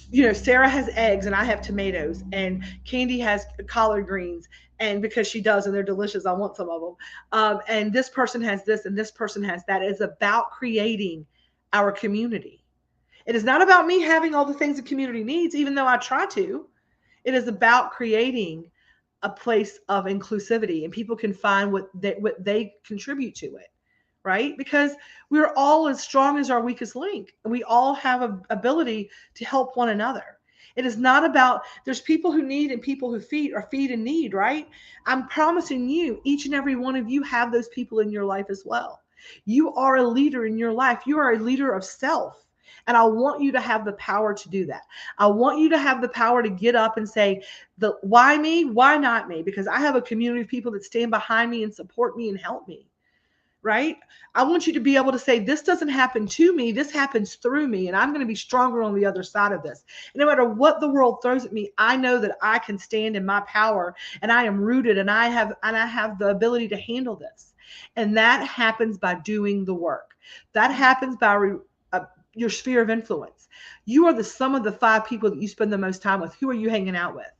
you know, Sarah has eggs and I have tomatoes and Candy has collard greens and because she does and they're delicious, I want some of them. And this person has this and this person has that. It's about creating our community. It is not about me having all the things the community needs, even though I try to. It is about creating a place of inclusivity and people can find what they contribute to it, right? Because we're all as strong as our weakest link. And we all have an ability to help one another. It is not about, there's people who need and people who feed, or feed and need, right? I'm promising you, each and every one of you have those people in your life as well. You are a leader in your life. You are a leader of self. And I want you to have the power to do that. I want you to have the power to get up and say, the why me? Why not me? Because I have a community of people that stand behind me and support me and help me. Right? I want you to be able to say, this doesn't happen to me, this happens through me, and I'm going to be stronger on the other side of this. And no matter what the world throws at me, I know that I can stand in my power, and I am rooted, and I have the ability to handle this. And that happens by doing the work. That happens by your sphere of influence. You are the sum of the 5 people that you spend the most time with. Who are you hanging out with?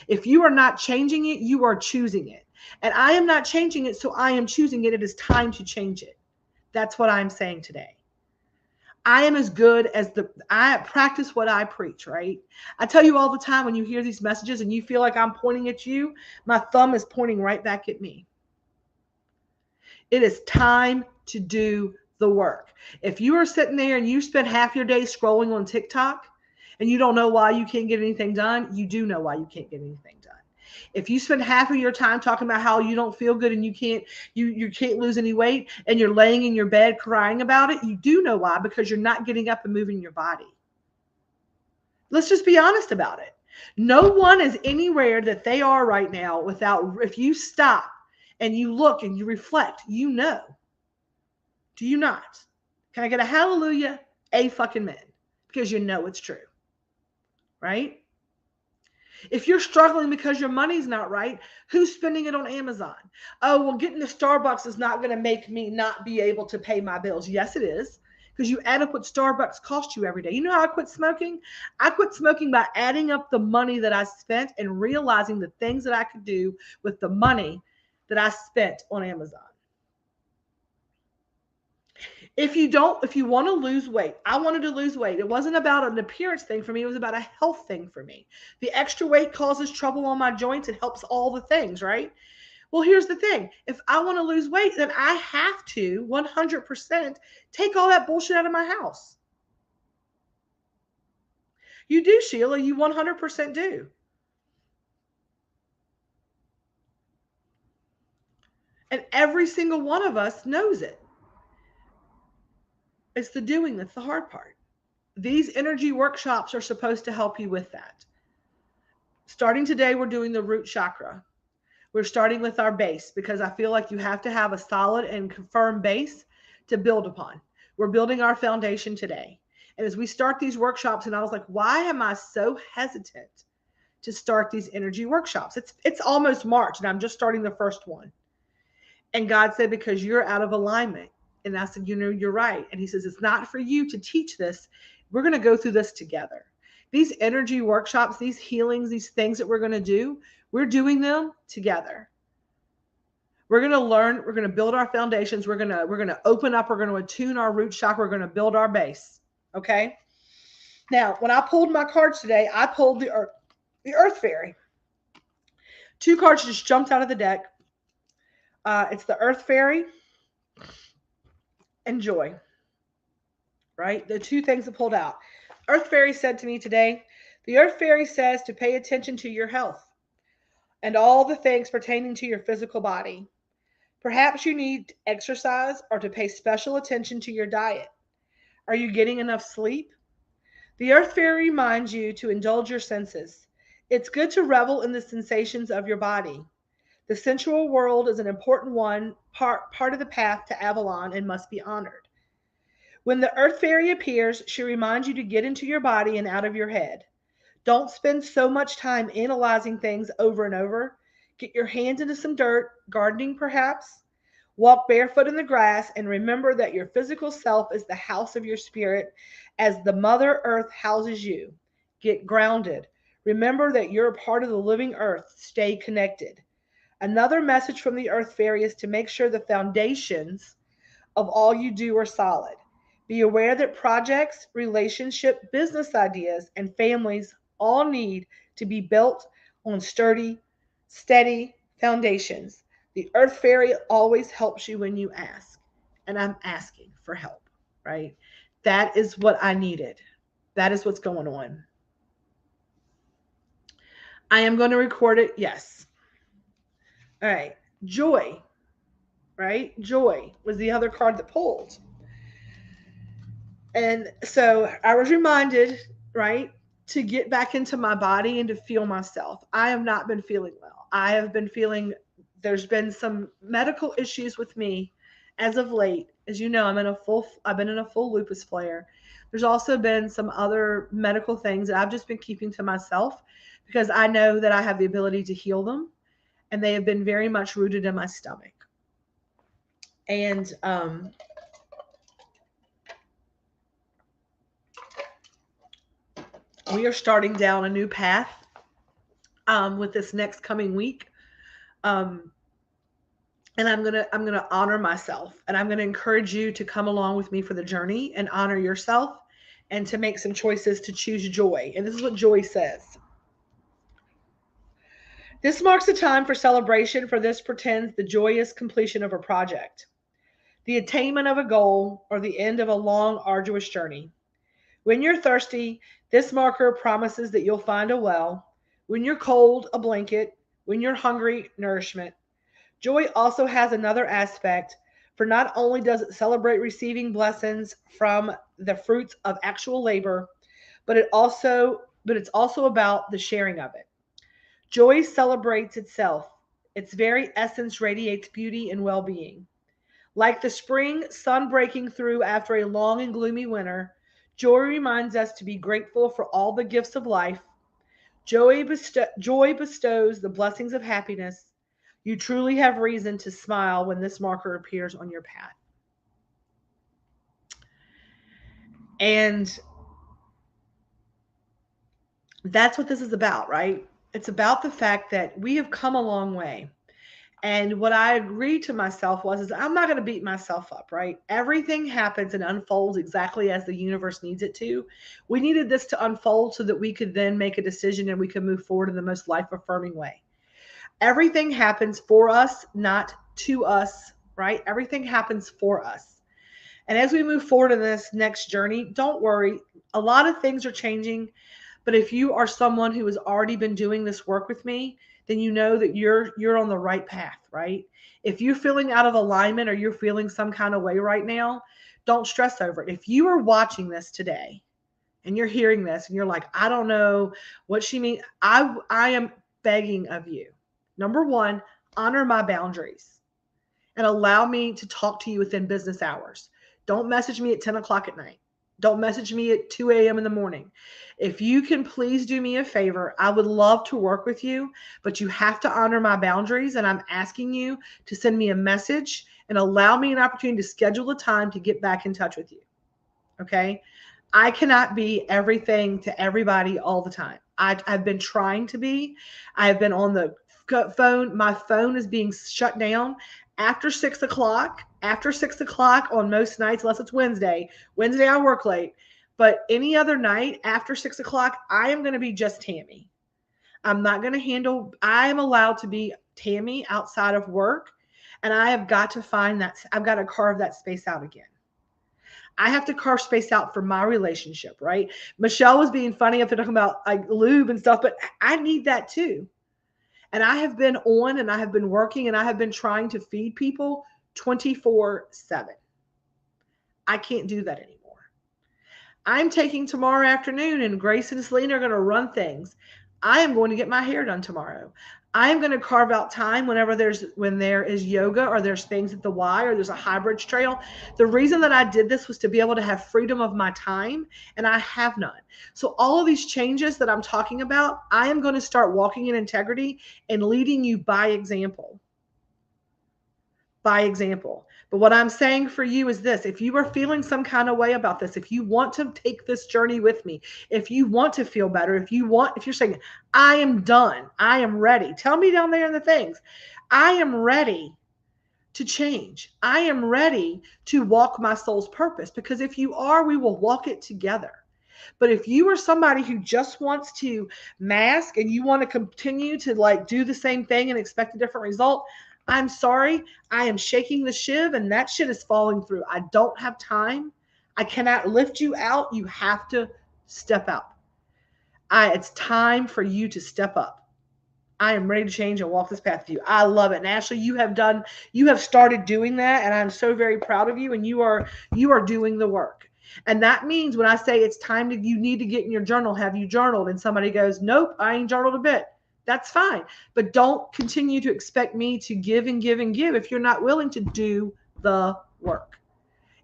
If you are not changing it, you are choosing it. And I am not changing it, so I am choosing it. It is time to change it. That's what I'm saying today. I am as good as I practice what I preach, right? I tell you all the time, when you hear these messages and you feel like I'm pointing at you, my thumb is pointing right back at me. It is time to do the work. If you are sitting there and you spend half your day scrolling on TikTok and you don't know why you can't get anything done, you do know why you can't get anything done. If you spend half of your time talking about how you don't feel good and you can't lose any weight, and you're laying in your bed crying about it, you do know why, because you're not getting up and moving your body. Let's just be honest about it. No one is anywhere that they are right now without, if you stop and you look and you reflect, you know. Do you not? Can I get a hallelujah? A fucking man. Because you know it's true. Right? If you're struggling because your money's not right, who's spending it on Amazon? Oh, well, getting to Starbucks is not going to make me not be able to pay my bills. Yes, it is. Because you add up what Starbucks costs you every day. You know how I quit smoking? I quit smoking by adding up the money that I spent and realizing the things that I could do with the money that I spent on Amazon. If you want to lose weight, I wanted to lose weight. It wasn't about an appearance thing for me. It was about a health thing for me. The extra weight causes trouble on my joints. It helps all the things, right? Well, here's the thing. If I want to lose weight, then I have to 100% take all that bullshit out of my house. You do, Sheila. You 100% do. And every single one of us knows it. It's the doing that's the hard part. These energy workshops are supposed to help you with that. Starting today, we're doing the root chakra. We're starting with our base because I feel like you have to have a solid and firm base to build upon. We're building our foundation today. And as we start these workshops, and I was like, why am I so hesitant to start these energy workshops? It's almost March and I'm just starting the first one. And God said, because you're out of alignment. And I said, you're right. And he says, it's not for you to teach this. We're going to go through this together. These energy workshops, these healings, these things that we're going to do, we're doing them together. We're going to learn, we're going to build our foundations. We're going to open up, we're going to attune our root chakra, we're going to build our base. Okay? Now, when I pulled my cards today, I pulled the Earth Fairy. 2 cards just jumped out of the deck. It's the Earth Fairy and Joy. Right? The 2 things that pulled out. Earth Fairy said to me today, the Earth Fairy says to pay attention to your health and all the things pertaining to your physical body. Perhaps you need exercise or to pay special attention to your diet. Are you getting enough sleep? The Earth Fairy reminds you to indulge your senses. It's good to revel in the sensations of your body. The sensual world is an important part of the path to Avalon and must be honored. When the Earth Fairy appears, she reminds you to get into your body and out of your head. Don't spend so much time analyzing things over and over. Get your hands into some dirt, gardening perhaps. Walk barefoot in the grass and remember that your physical self is the house of your spirit as the Mother Earth houses you. Get grounded. Remember that you're a part of the living earth. Stay connected. Another message from the Earth Fairy is to make sure the foundations of all you do are solid. Be aware that projects, relationship, business ideas, and families all need to be built on sturdy, steady foundations. The Earth Fairy always helps you when you ask. And I'm asking for help, right? That is what I needed. That is what's going on. I am going to record it. Yes. All right. Joy, right? Joy was the other card that pulled. And so I was reminded, right, to get back into my body and to feel myself. I have not been feeling well. I have been feeling, there's been some medical issues with me as of late. As you know, I've been in a full lupus flare. There's also been some other medical things that I've just been keeping to myself because I know that I have the ability to heal them, and they have been very much rooted in my stomach. And we are starting down a new path with this next coming week. Um, and I'm gonna honor myself, and I'm gonna encourage you to come along with me for the journey and honor yourself, and to make some choices to choose joy. And this is what joy says. This marks a time for celebration, for this portends the joyous completion of a project, the attainment of a goal, or the end of a long, arduous journey. When you're thirsty, this marker promises that you'll find a well. When you're cold, a blanket. When you're hungry, nourishment. Joy also has another aspect, for not only does it celebrate receiving blessings from the fruits of actual labor, but it's also about the sharing of it. Joy celebrates itself. Its very essence radiates beauty and well-being. Like the spring sun breaking through after a long and gloomy winter, joy reminds us to be grateful for all the gifts of life. Joy bestows the blessings of happiness. You truly have reason to smile when this marker appears on your path. And that's what this is about, right? It's about the fact that we have come a long way. And what I agreed to myself was, is I'm not going to beat myself up, right? Everything happens and unfolds exactly as the universe needs it to. We needed this to unfold so that we could then make a decision and we could move forward in the most life affirming way. Everything happens for us, not to us, right? Everything happens for us. And as we move forward in this next journey, don't worry. A lot of things are changing. But if you are someone who has already been doing this work with me, then you know that you're on the right path, right? If you're feeling out of alignment or you're feeling some kind of way right now, don't stress over it. If you are watching this today and you're hearing this and you're like, I don't know what she means, I am begging of you. Number one, honor my boundaries and allow me to talk to you within business hours. Don't message me at 10 o'clock at night. Don't message me at 2 a.m. in the morning. If you can please do me a favor, I would love to work with you, but you have to honor my boundaries. And I'm asking you to send me a message and allow me an opportunity to schedule a time to get back in touch with you. Okay. I cannot be everything to everybody all the time. I've been trying to be. I've been on the phone. My phone is being shut down after 6 o'clock. After 6 o'clock on most nights, unless it's Wednesday. Wednesday I work late. But any other night after 6 o'clock, I am going to be just Tammy. I'm not going to handle, I am allowed to be Tammy outside of work. And I have got to find that, I've got to carve that space out again. I have to carve space out for my relationship, right? Michelle was being funny after talking about like lube and stuff, but I need that too. And I have been on and I have been working and I have been trying to feed people 24/7. I can't do that anymore. I'm taking tomorrow afternoon and Grace and Selena are going to run things. I am going to get my hair done tomorrow. I am going to carve out time when there is yoga or there's things at the Y or there's a high bridge trail. The reason that I did this was to be able to have freedom of my time, and I have none. So all of these changes that I'm talking about, I am going to start walking in integrity and leading you by example. By example. But what I'm saying for you is this: if you are feeling some kind of way about this, if you want to take this journey with me, if you want to feel better, if you're saying, I am done, I am ready, tell me down there in the things. I am ready to change. I am ready to walk my soul's purpose, because if you are, we will walk it together. But if you are somebody who just wants to mask and you want to continue to like do the same thing and expect a different result, I'm sorry, I am shaking the shiv and that shit is falling through. I don't have time. I cannot lift you out. You have to step out. It's time for you to step up. I am ready to change and walk this path with you. I love it. And Ashley, you have started doing that, and I'm so very proud of you. And you are doing the work. And that means when I say it's time you need to get in your journal, have you journaled? And somebody goes, nope, I ain't journaled a bit. That's fine. But don't continue to expect me to give and give and give if you're not willing to do the work.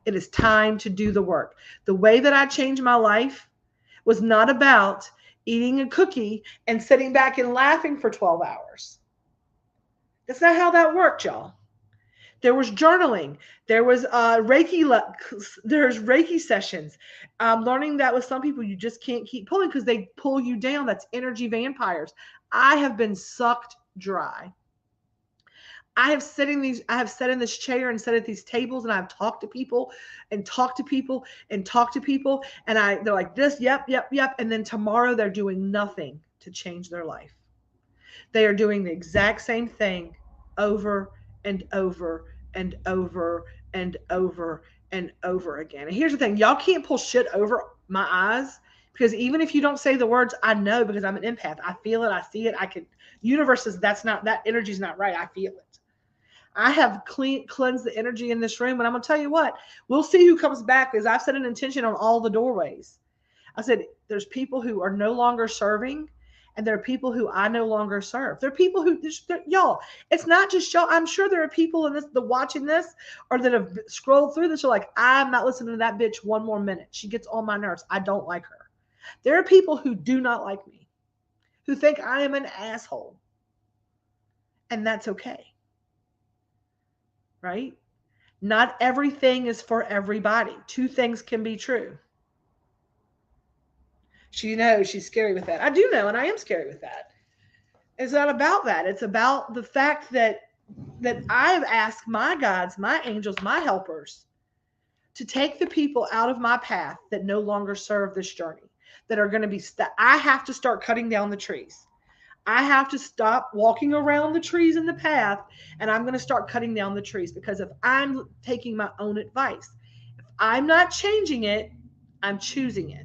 It is time to do the work. The way that I changed my life was not about eating a cookie and sitting back and laughing for 12 hours. That's not how that worked, y'all. There was journaling. There was there's Reiki sessions. Learning that with some people, you just can't keep pulling because they pull you down. That's energy vampires. I have been sucked dry. I have sat in this chair and sat at these tables, and I've talked to people and talked to people and talked to people, and they're like this, yep, and then tomorrow they're doing nothing to change their life. They are doing the exact same thing over and over and over and over and over again. And here's the thing, y'all can't pull shit over my eyes, because even if you don't say the words, I know, because I'm an empath. I feel it, I see it, universe says that energy's not right. I feel it. I have cleansed the energy in this room. And I'm going to tell you what, we'll see who comes back, because I've set an intention on all the doorways. I said, there's people who are no longer serving, and there are people who I no longer serve. There are people who, y'all, it's not just y'all. I'm sure there are people in this, watching this, or that have scrolled through this, are like, I'm not listening to that bitch one more minute. She gets on my nerves. I don't like her. There are people who do not like me, who think I am an asshole. And that's okay. Right? Not everything is for everybody. Two things can be true. She knows she's scary with that. I do know, and I am scary with that. It's not about that. It's about the fact that I've asked my guides, my angels, my helpers to take the people out of my path that no longer serve this journey, that are going to be I have to start cutting down the trees. I have to stop walking around the trees in the path, and I'm going to start cutting down the trees, because if I'm taking my own advice, if I'm not changing it, I'm choosing it.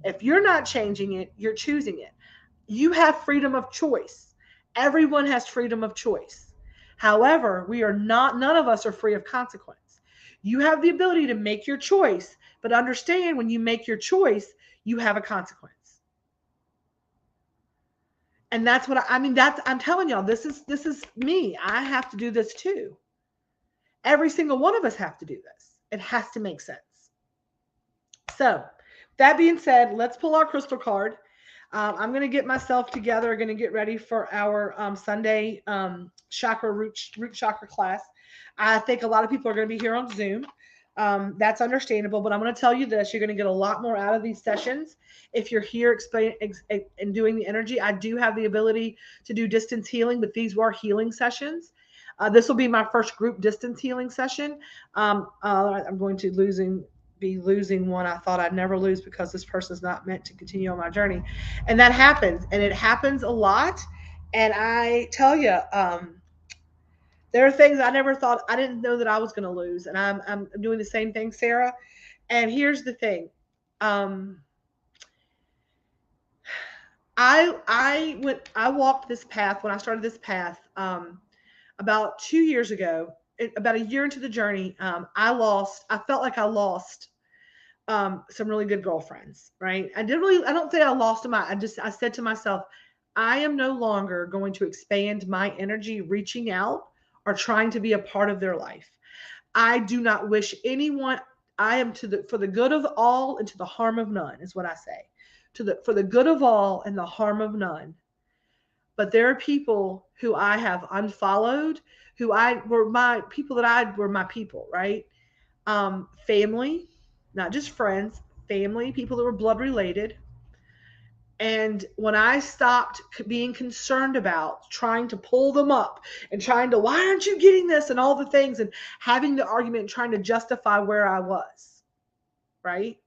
If you're not changing it, you're choosing it. You have freedom of choice. Everyone has freedom of choice. However, none of us are free of consequence. You have the ability to make your choice, but understand when you make your choice, you have a consequence. And that's what I'm telling y'all, this is me. I have to do this too. Every single one of us have to do this. It has to make sense. So that being said, let's pull our crystal card. I'm going to get myself together, going to get ready for our Sunday chakra root chakra class. I think a lot of people are going to be here on Zoom. That's understandable, but I'm going to tell you this, you're going to get a lot more out of these sessions if you're here and doing the energy. I do have the ability to do distance healing, but these were healing sessions. This will be my first group distance healing session. I'm going to be losing one I thought I'd never lose, because this person is not meant to continue on my journey. And that happens, and it happens a lot. And I tell you, there are things I didn't know that I was going to lose. And I'm doing the same thing, Sarah. And here's the thing. I walked this path when I started this path about 2 years ago. About a year into the journey, I felt like I lost some really good girlfriends, right? I don't think I lost them. I said to myself, I am no longer going to expand my energy reaching out or trying to be a part of their life. I do not wish anyone, I am for the good of all and to the harm of none, is what I say. For the good of all and the harm of none. But there are people who I have unfollowed, who were my people, right? Family, not just friends, family, people that were blood related. And when I stopped being concerned about trying to pull them up and trying to, why aren't you getting this, and all the things, and having the argument and trying to justify where I was, right?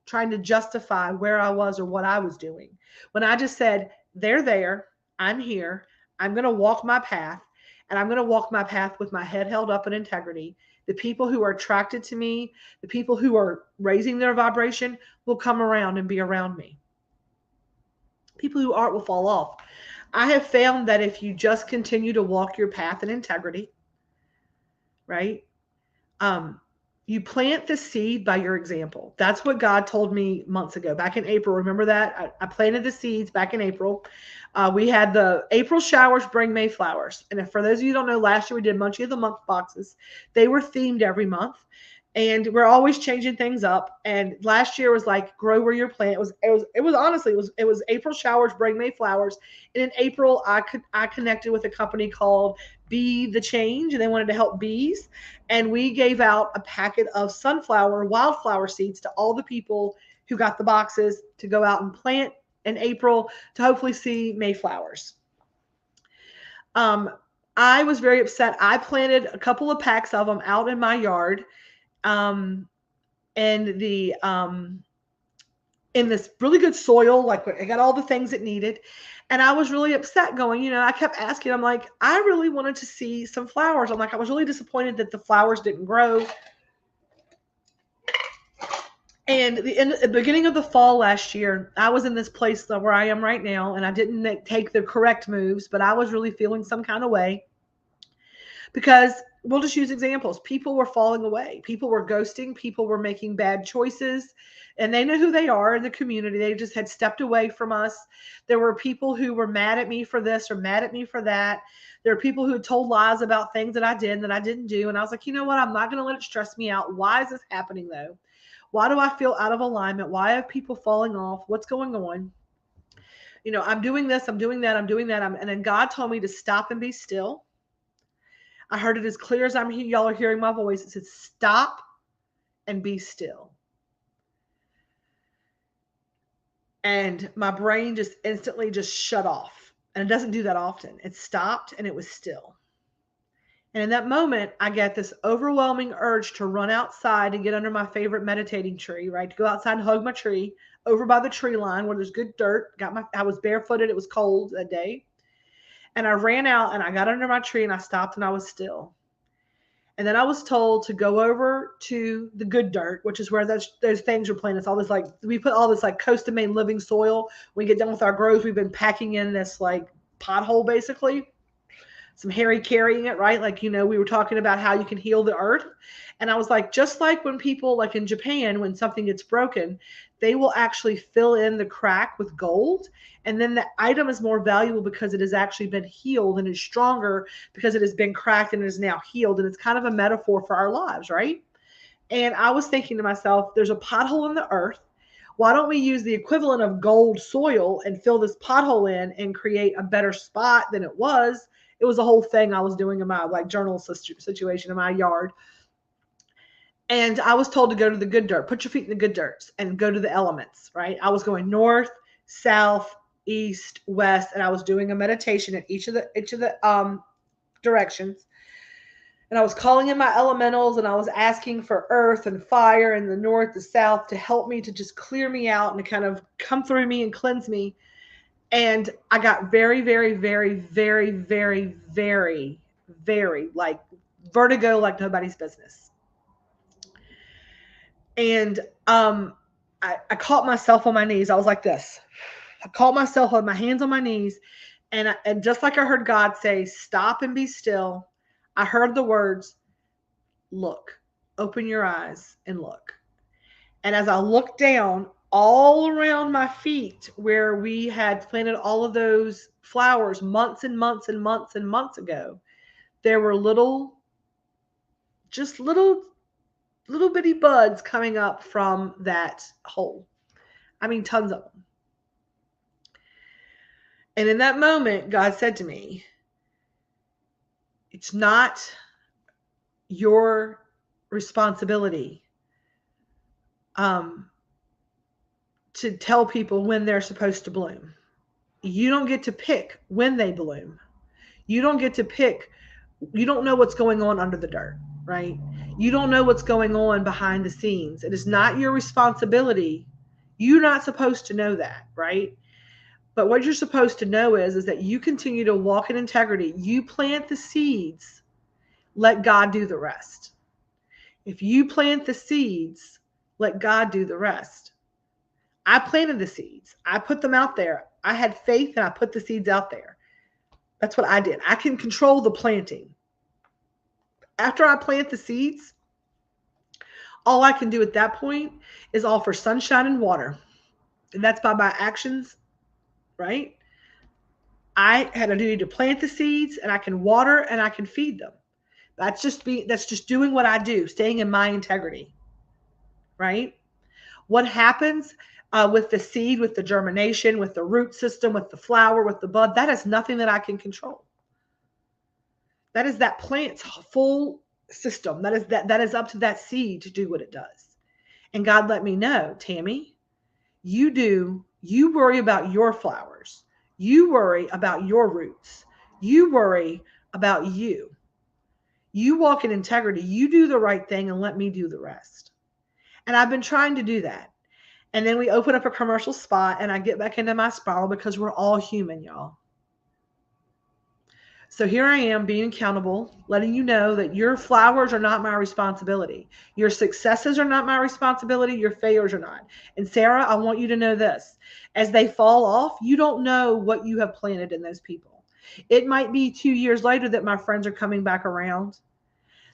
Trying to justify where I was or what I was doing. When I just said, they're there, I'm here, I'm going to walk my path, and I'm going to walk my path with my head held up in integrity. The people who are attracted to me, the people who are raising their vibration will come around and be around me. People who aren't will fall off. I have found that if you just continue to walk your path in integrity, right? You plant the seed by your example. That's what God told me months ago, back in April. Remember that? I planted the seeds back in April. We had the April showers bring May flowers. And for those of you who don't know, last year we did Munchie of the Month boxes. They were themed every month. And we're always changing things up. And last year was like grow where your plant was. It was honestly it was April showers bring May flowers. And in April, I connected with a company called Be the Change, and they wanted to help bees. And we gave out a packet of sunflower wildflower seeds to all the people who got the boxes to go out and plant in April to hopefully see Mayflowers. I was very upset. I planted a couple of packs of them out in my yard, and the in this really good soil, like I got all the things it needed. And I was really upset going, I kept asking, I'm like, I really wanted to see some flowers. I'm like, I was really disappointed that the flowers didn't grow. And in the beginning of the fall last year, I was in this place where I am right now, and I didn't take the correct moves, but I was really feeling some kind of way because we'll just use examples. People were falling away. People were ghosting. People were making bad choices, and they know who they are in the community. They just had stepped away from us. There were people who were mad at me for this or mad at me for that. There are people who had told lies about things that I did and that I didn't do. And I was like, you know what? I'm not going to let it stress me out. Why is this happening though? Why do I feel out of alignment? Why have people falling off? What's going on? I'm doing this, I'm doing that, I'm doing that. And then God told me to stop and be still. I heard it as clear as y'all are hearing my voice. It said, stop and be still. And my brain just instantly just shut off. And it doesn't do that often. It stopped and it was still. And in that moment, I get this overwhelming urge to run outside and get under my favorite meditating tree, right? To go outside and hug my tree over by the tree line where there's good dirt. I was barefooted. It was cold that day. And I ran out and I got under my tree and I stopped and I was still. And then I was told to go over to the good dirt, which is where those things are planted. It's all this we put all this Coast of Maine living soil. When we get done with our grows, we've been packing in this pothole basically. Some hairy carrying it, right? We were talking about how you can heal the earth. And I was like, just like when people, in Japan, when something gets broken, they will actually fill in the crack with gold. And then the item is more valuable because it has actually been healed and is stronger because it has been cracked and is now healed. And it's kind of a metaphor for our lives, right? And I was thinking to myself, there's a pothole in the earth. Why don't we use the equivalent of gold soil and fill this pothole in and create a better spot than it was? It was a whole thing I was doing in my journal situation in my yard. And I was told to go to the good dirt, put your feet in the good dirt and go to the elements, right? I was going north, south, east, west, and I was doing a meditation in each of the directions. And I was calling in my elementals and I was asking for earth and fire in the north, the south to help me to just clear me out and to kind of come through me and cleanse me. And I got very, very, very, very, very, very, very vertigo like nobody's business. And I caught myself on my knees. I was like this. I caught myself on my hands on my knees. And just like I heard God say, stop and be still, I heard the words, look, open your eyes and look. And as I looked down, all around my feet where we had planted all of those flowers months and months and months and months ago, there were little bitty buds coming up from that hole. I mean, tons of them. And in that moment, God said to me, it's not your responsibility to tell people when they're supposed to bloom. You don't get to pick when they bloom. You don't get to pick. You don't know what's going on under the dirt, right? You don't know what's going on behind the scenes. It is not your responsibility. You're not supposed to know that, right? But what you're supposed to know is that you continue to walk in integrity. You plant the seeds. Let God do the rest. If you plant the seeds, let God do the rest. I planted the seeds. I put them out there. I had faith and I put the seeds out there. That's what I did. I can control the planting. After I plant the seeds, all I can do at that point is offer sunshine and water. And that's by my actions, right? I had a duty to plant the seeds, and I can water and I can feed them. That's just doing what I do, staying in my integrity, right? What happens with the seed, with the germination, with the root system, with the flower, with the bud, that is nothing that I can control. That is that plant's full system. That is up to that seed to do what it does. And God let me know, Tammy, you worry about your flowers. You worry about your roots. You worry about you. You walk in integrity. You do the right thing and let me do the rest. And I've been trying to do that. And then we open up a commercial spot and I get back into my spiral because we're all human, y'all. So here I am being accountable, letting you know that your flowers are not my responsibility. Your successes are not my responsibility. Your failures are not. And Sarah, I want you to know this. As they fall off, you don't know what you have planted in those people. It might be 2 years later that my friends are coming back around,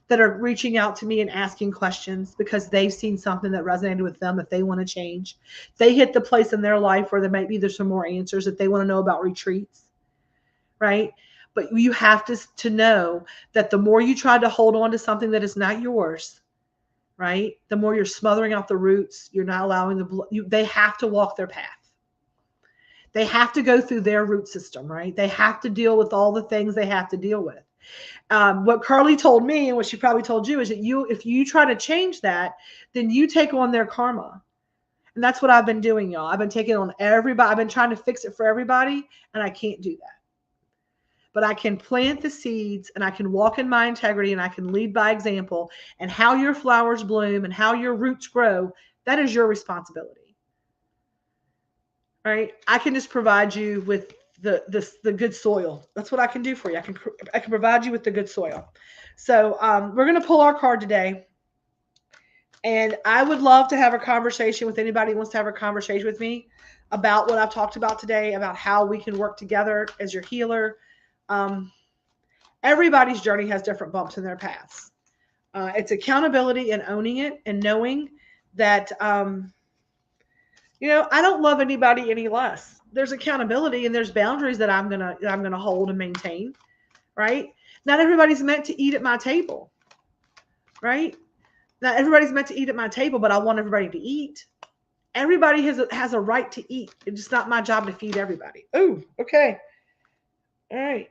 that are reaching out to me and asking questions because they've seen something that resonated with them that they want to change. They hit the place in their life where there's some more answers that they want to know about retreats, right? But you have to know that the more you try to hold on to something that is not yours, right? The more you're smothering out the roots, you're not allowing they have to walk their path. They have to go through their root system, right? They have to deal with all the things they have to deal with. What Carly told me and what she probably told you is that if you try to change that, then you take on their karma. And that's what I've been doing, y'all. I've been taking on everybody. I've been trying to fix it for everybody, and I can't do that. But I can plant the seeds and I can walk in my integrity and I can lead by example. And how your flowers bloom and how your roots grow, that is your responsibility. All right? I can just provide you with the good soil. That's what I can do for you. I can provide you with the good soil. So we're going to pull our card today. And I would love to have a conversation with anybody who wants to have a conversation with me about what I've talked about today, about how we can work together as your healer. Everybody's journey has different bumps in their paths. It's accountability and owning it and knowing that, I don't love anybody any less. There's accountability and there's boundaries that I'm gonna hold and maintain, right? Not everybody's meant to eat at my table, right? Not everybody's meant to eat at my table, but I want everybody to eat. Everybody has a right to eat. It's just not my job to feed everybody. Oh, okay. All right.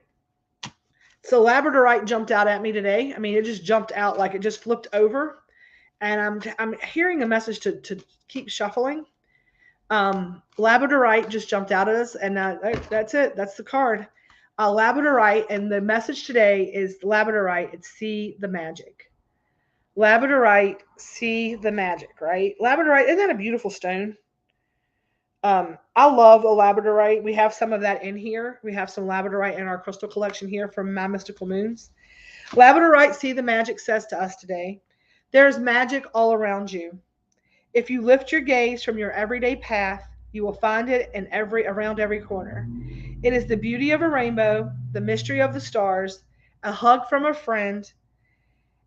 So Labradorite jumped out at me today. I mean, it just jumped out, like it just flipped over. And I'm hearing a message to keep shuffling. Labradorite just jumped out at us, and that's it. That's the card. Labradorite, and the message today is Labradorite. It's see the magic. Labradorite, see the magic, right? Labradorite, isn't that a beautiful stone? I love a Labradorite. We have some of that in here. We have some Labradorite in our crystal collection here from My Mystical Moons. Labradorite, see the magic, says to us today, there's magic all around you. If you lift your gaze from your everyday path, you will find it around every corner. It is the beauty of a rainbow, the mystery of the stars, a hug from a friend,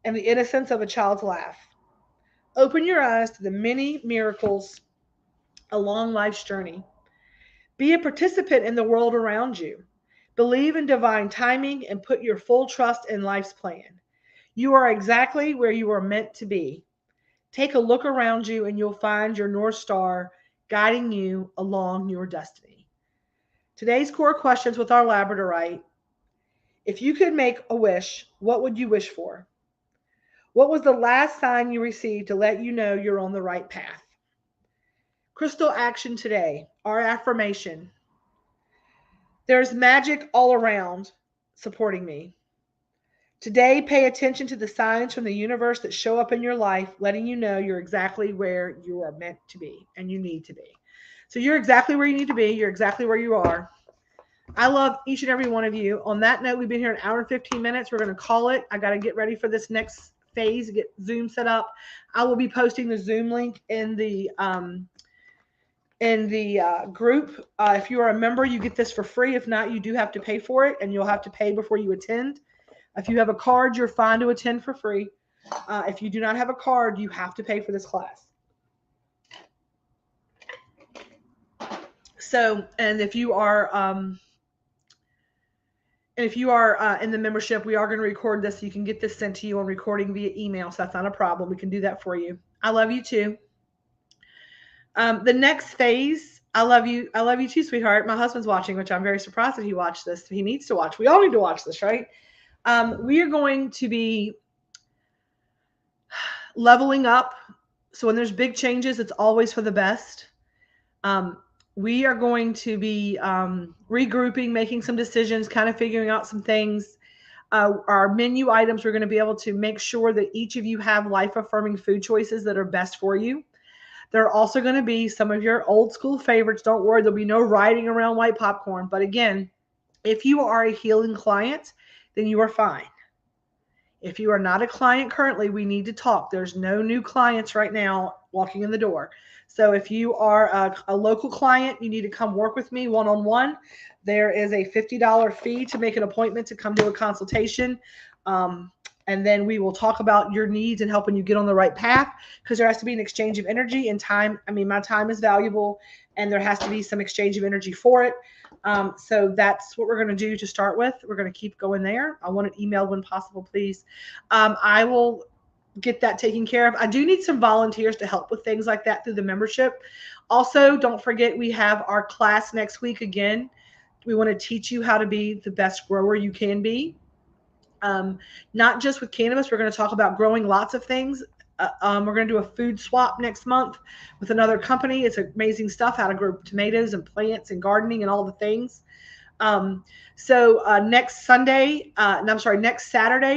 and the innocence of a child's laugh. Open your eyes to the many miracles along life's journey. Be a participant in the world around you. Believe in divine timing and put your full trust in life's plan. You are exactly where you are meant to be. Take a look around you and you'll find your North Star guiding you along your destiny. Today's core questions with our Labradorite. If you could make a wish, what would you wish for? What was the last sign you received to let you know you're on the right path? Crystal action today, our affirmation. There's magic all around supporting me. Today, pay attention to the signs from the universe that show up in your life, letting you know you're exactly where you are meant to be and you need to be. So you're exactly where you need to be. You're exactly where you are. I love each and every one of you. On that note, we've been here an hour and 15 minutes. We're going to call it. I got to get ready for this next phase, get Zoom set up. I will be posting the Zoom link in the in the group. If you are a member, you get this for free. If not, you do have to pay for it, and you'll have to pay before you attend. If you have a card, you're fine to attend for free. If you do not have a card, you have to pay for this class. So, and if you are in the membership, we are going to record this. So you can get this sent to you on recording via email. So that's not a problem. We can do that for you. I love you too. The next phase, I love you too, sweetheart. My husband's watching, which I'm very surprised that he watched this. He needs to watch. We all need to watch this, right? We are going to be leveling up. So when there's big changes, it's always for the best. We are going to be regrouping, making some decisions, kind of figuring out some things. Our menu items, we're going to be able to make sure that each of you have life-affirming food choices that are best for you. There are also going to be some of your old school favorites. Don't worry, there'll be no riding around white popcorn. But again, if you are a healing client, then you are fine. If you are not a client currently, we need to talk. There's no new clients right now walking in the door. So if you are a local client, you need to come work with me one-on-one. There is a $50 fee to make an appointment to come do a consultation. And then we will talk about your needs and helping you get on the right path, because there has to be an exchange of energy and time. I mean, my time is valuable, and there has to be some exchange of energy for it. So that's what we're going to do to start with. We're going to keep going there. I want it emailed when possible, please. I will get that taken care of. I do need some volunteers to help with things like that through the membership. Also, don't forget, we have our class next week again. We want to teach you how to be the best grower you can be. Not just with cannabis. We're going to talk about growing lots of things. We're going to do a food swap next month with another company. It's amazing stuff, how to grow tomatoes and plants and gardening and all the things. Next Saturday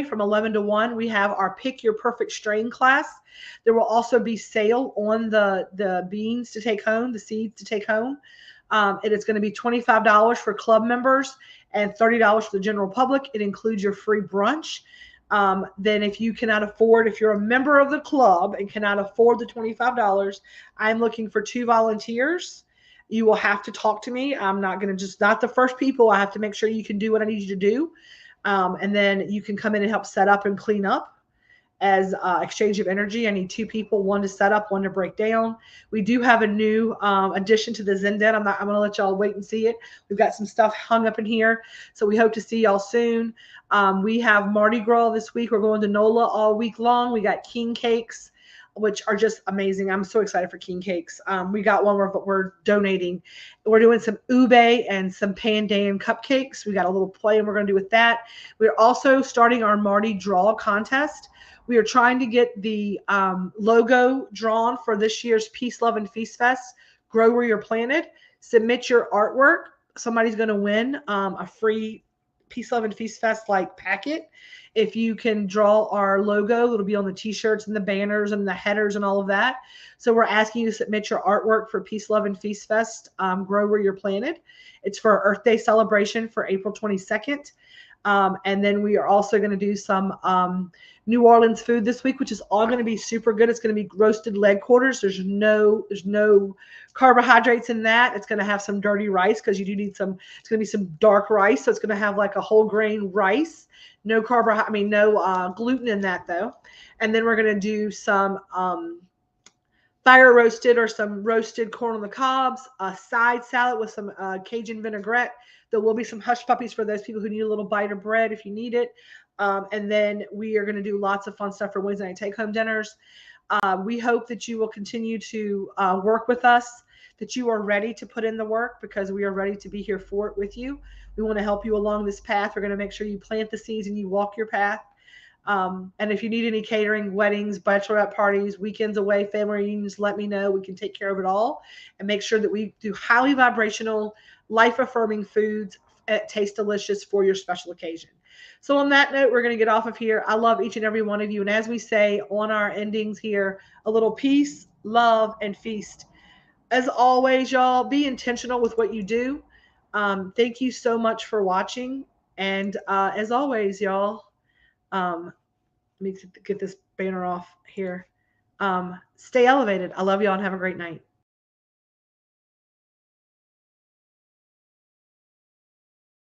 from 11 to 1, we have our Pick Your Perfect Strain class. There will also be sale on the beans to take home, the seeds to take home. It is going to be $25 for club members and $30 for the general public. It includes your free brunch. Then if you cannot afford, if you're a member of the club and cannot afford the $25, I'm looking for 2 volunteers. You will have to talk to me. I'm not going to not the first people. I have to make sure you can do what I need you to do. And then you can come in and help set up and clean up as exchange of energy. I need 2 people, 1 to set up, 1 to break down. We do have a new addition to the Zen Den. I'm going to let y'all wait and see it. We've got some stuff hung up in here. So we hope to see y'all soon. We have Mardi Gras this week. We're going to NOLA all week long. We got king cakes, which are just amazing. I'm so excited for king cakes. We got one we're donating. We're doing some ube and some pandan cupcakes. We got a little play and we're going to do with that. We're also starting our Mardi Draw contest. We are trying to get the logo drawn for this year's Peace, Love, and Feast Fest. Grow Where You're Planted. Submit your artwork. Somebody's going to win a free Peace, Love, and Feast Fest like packet. If you can draw our logo, it'll be on the t-shirts and the banners and the headers and all of that. So we're asking you to submit your artwork for Peace, Love, and Feast Fest, Grow Where You're Planted. It's for our Earth Day celebration for April 22nd. And then we are also going to do some New Orleans food this week, which is all going to be super good. It's going to be roasted leg quarters. There's no carbohydrates in that. It's going to have some dirty rice because you do need some. It's going to be some dark rice, so it's going to have like a whole grain rice. No gluten in that though. And then we're going to do some fire roasted or some roasted corn on the cobs, a side salad with some Cajun vinaigrette. There will be some hush puppies for those people who need a little bite of bread if you need it. And then we are going to do lots of fun stuff for Wednesday night take-home dinners. We hope that you will continue to work with us, that you are ready to put in the work, because we are ready to be here for it with you. We want to help you along this path. We're going to make sure you plant the seeds and you walk your path. And if you need any catering, weddings, bachelorette parties, weekends away, family reunions, let me know. We can take care of it all and make sure that we do highly vibrational, life-affirming foods that taste delicious for your special occasion. So on that note, we're going to get off of here. I love each and every one of you. And as we say on our endings here, a little peace, love, and feast. As always, y'all, be intentional with what you do. Thank you so much for watching. And as always, y'all, let me get this banner off here. Stay elevated. I love y'all and have a great night.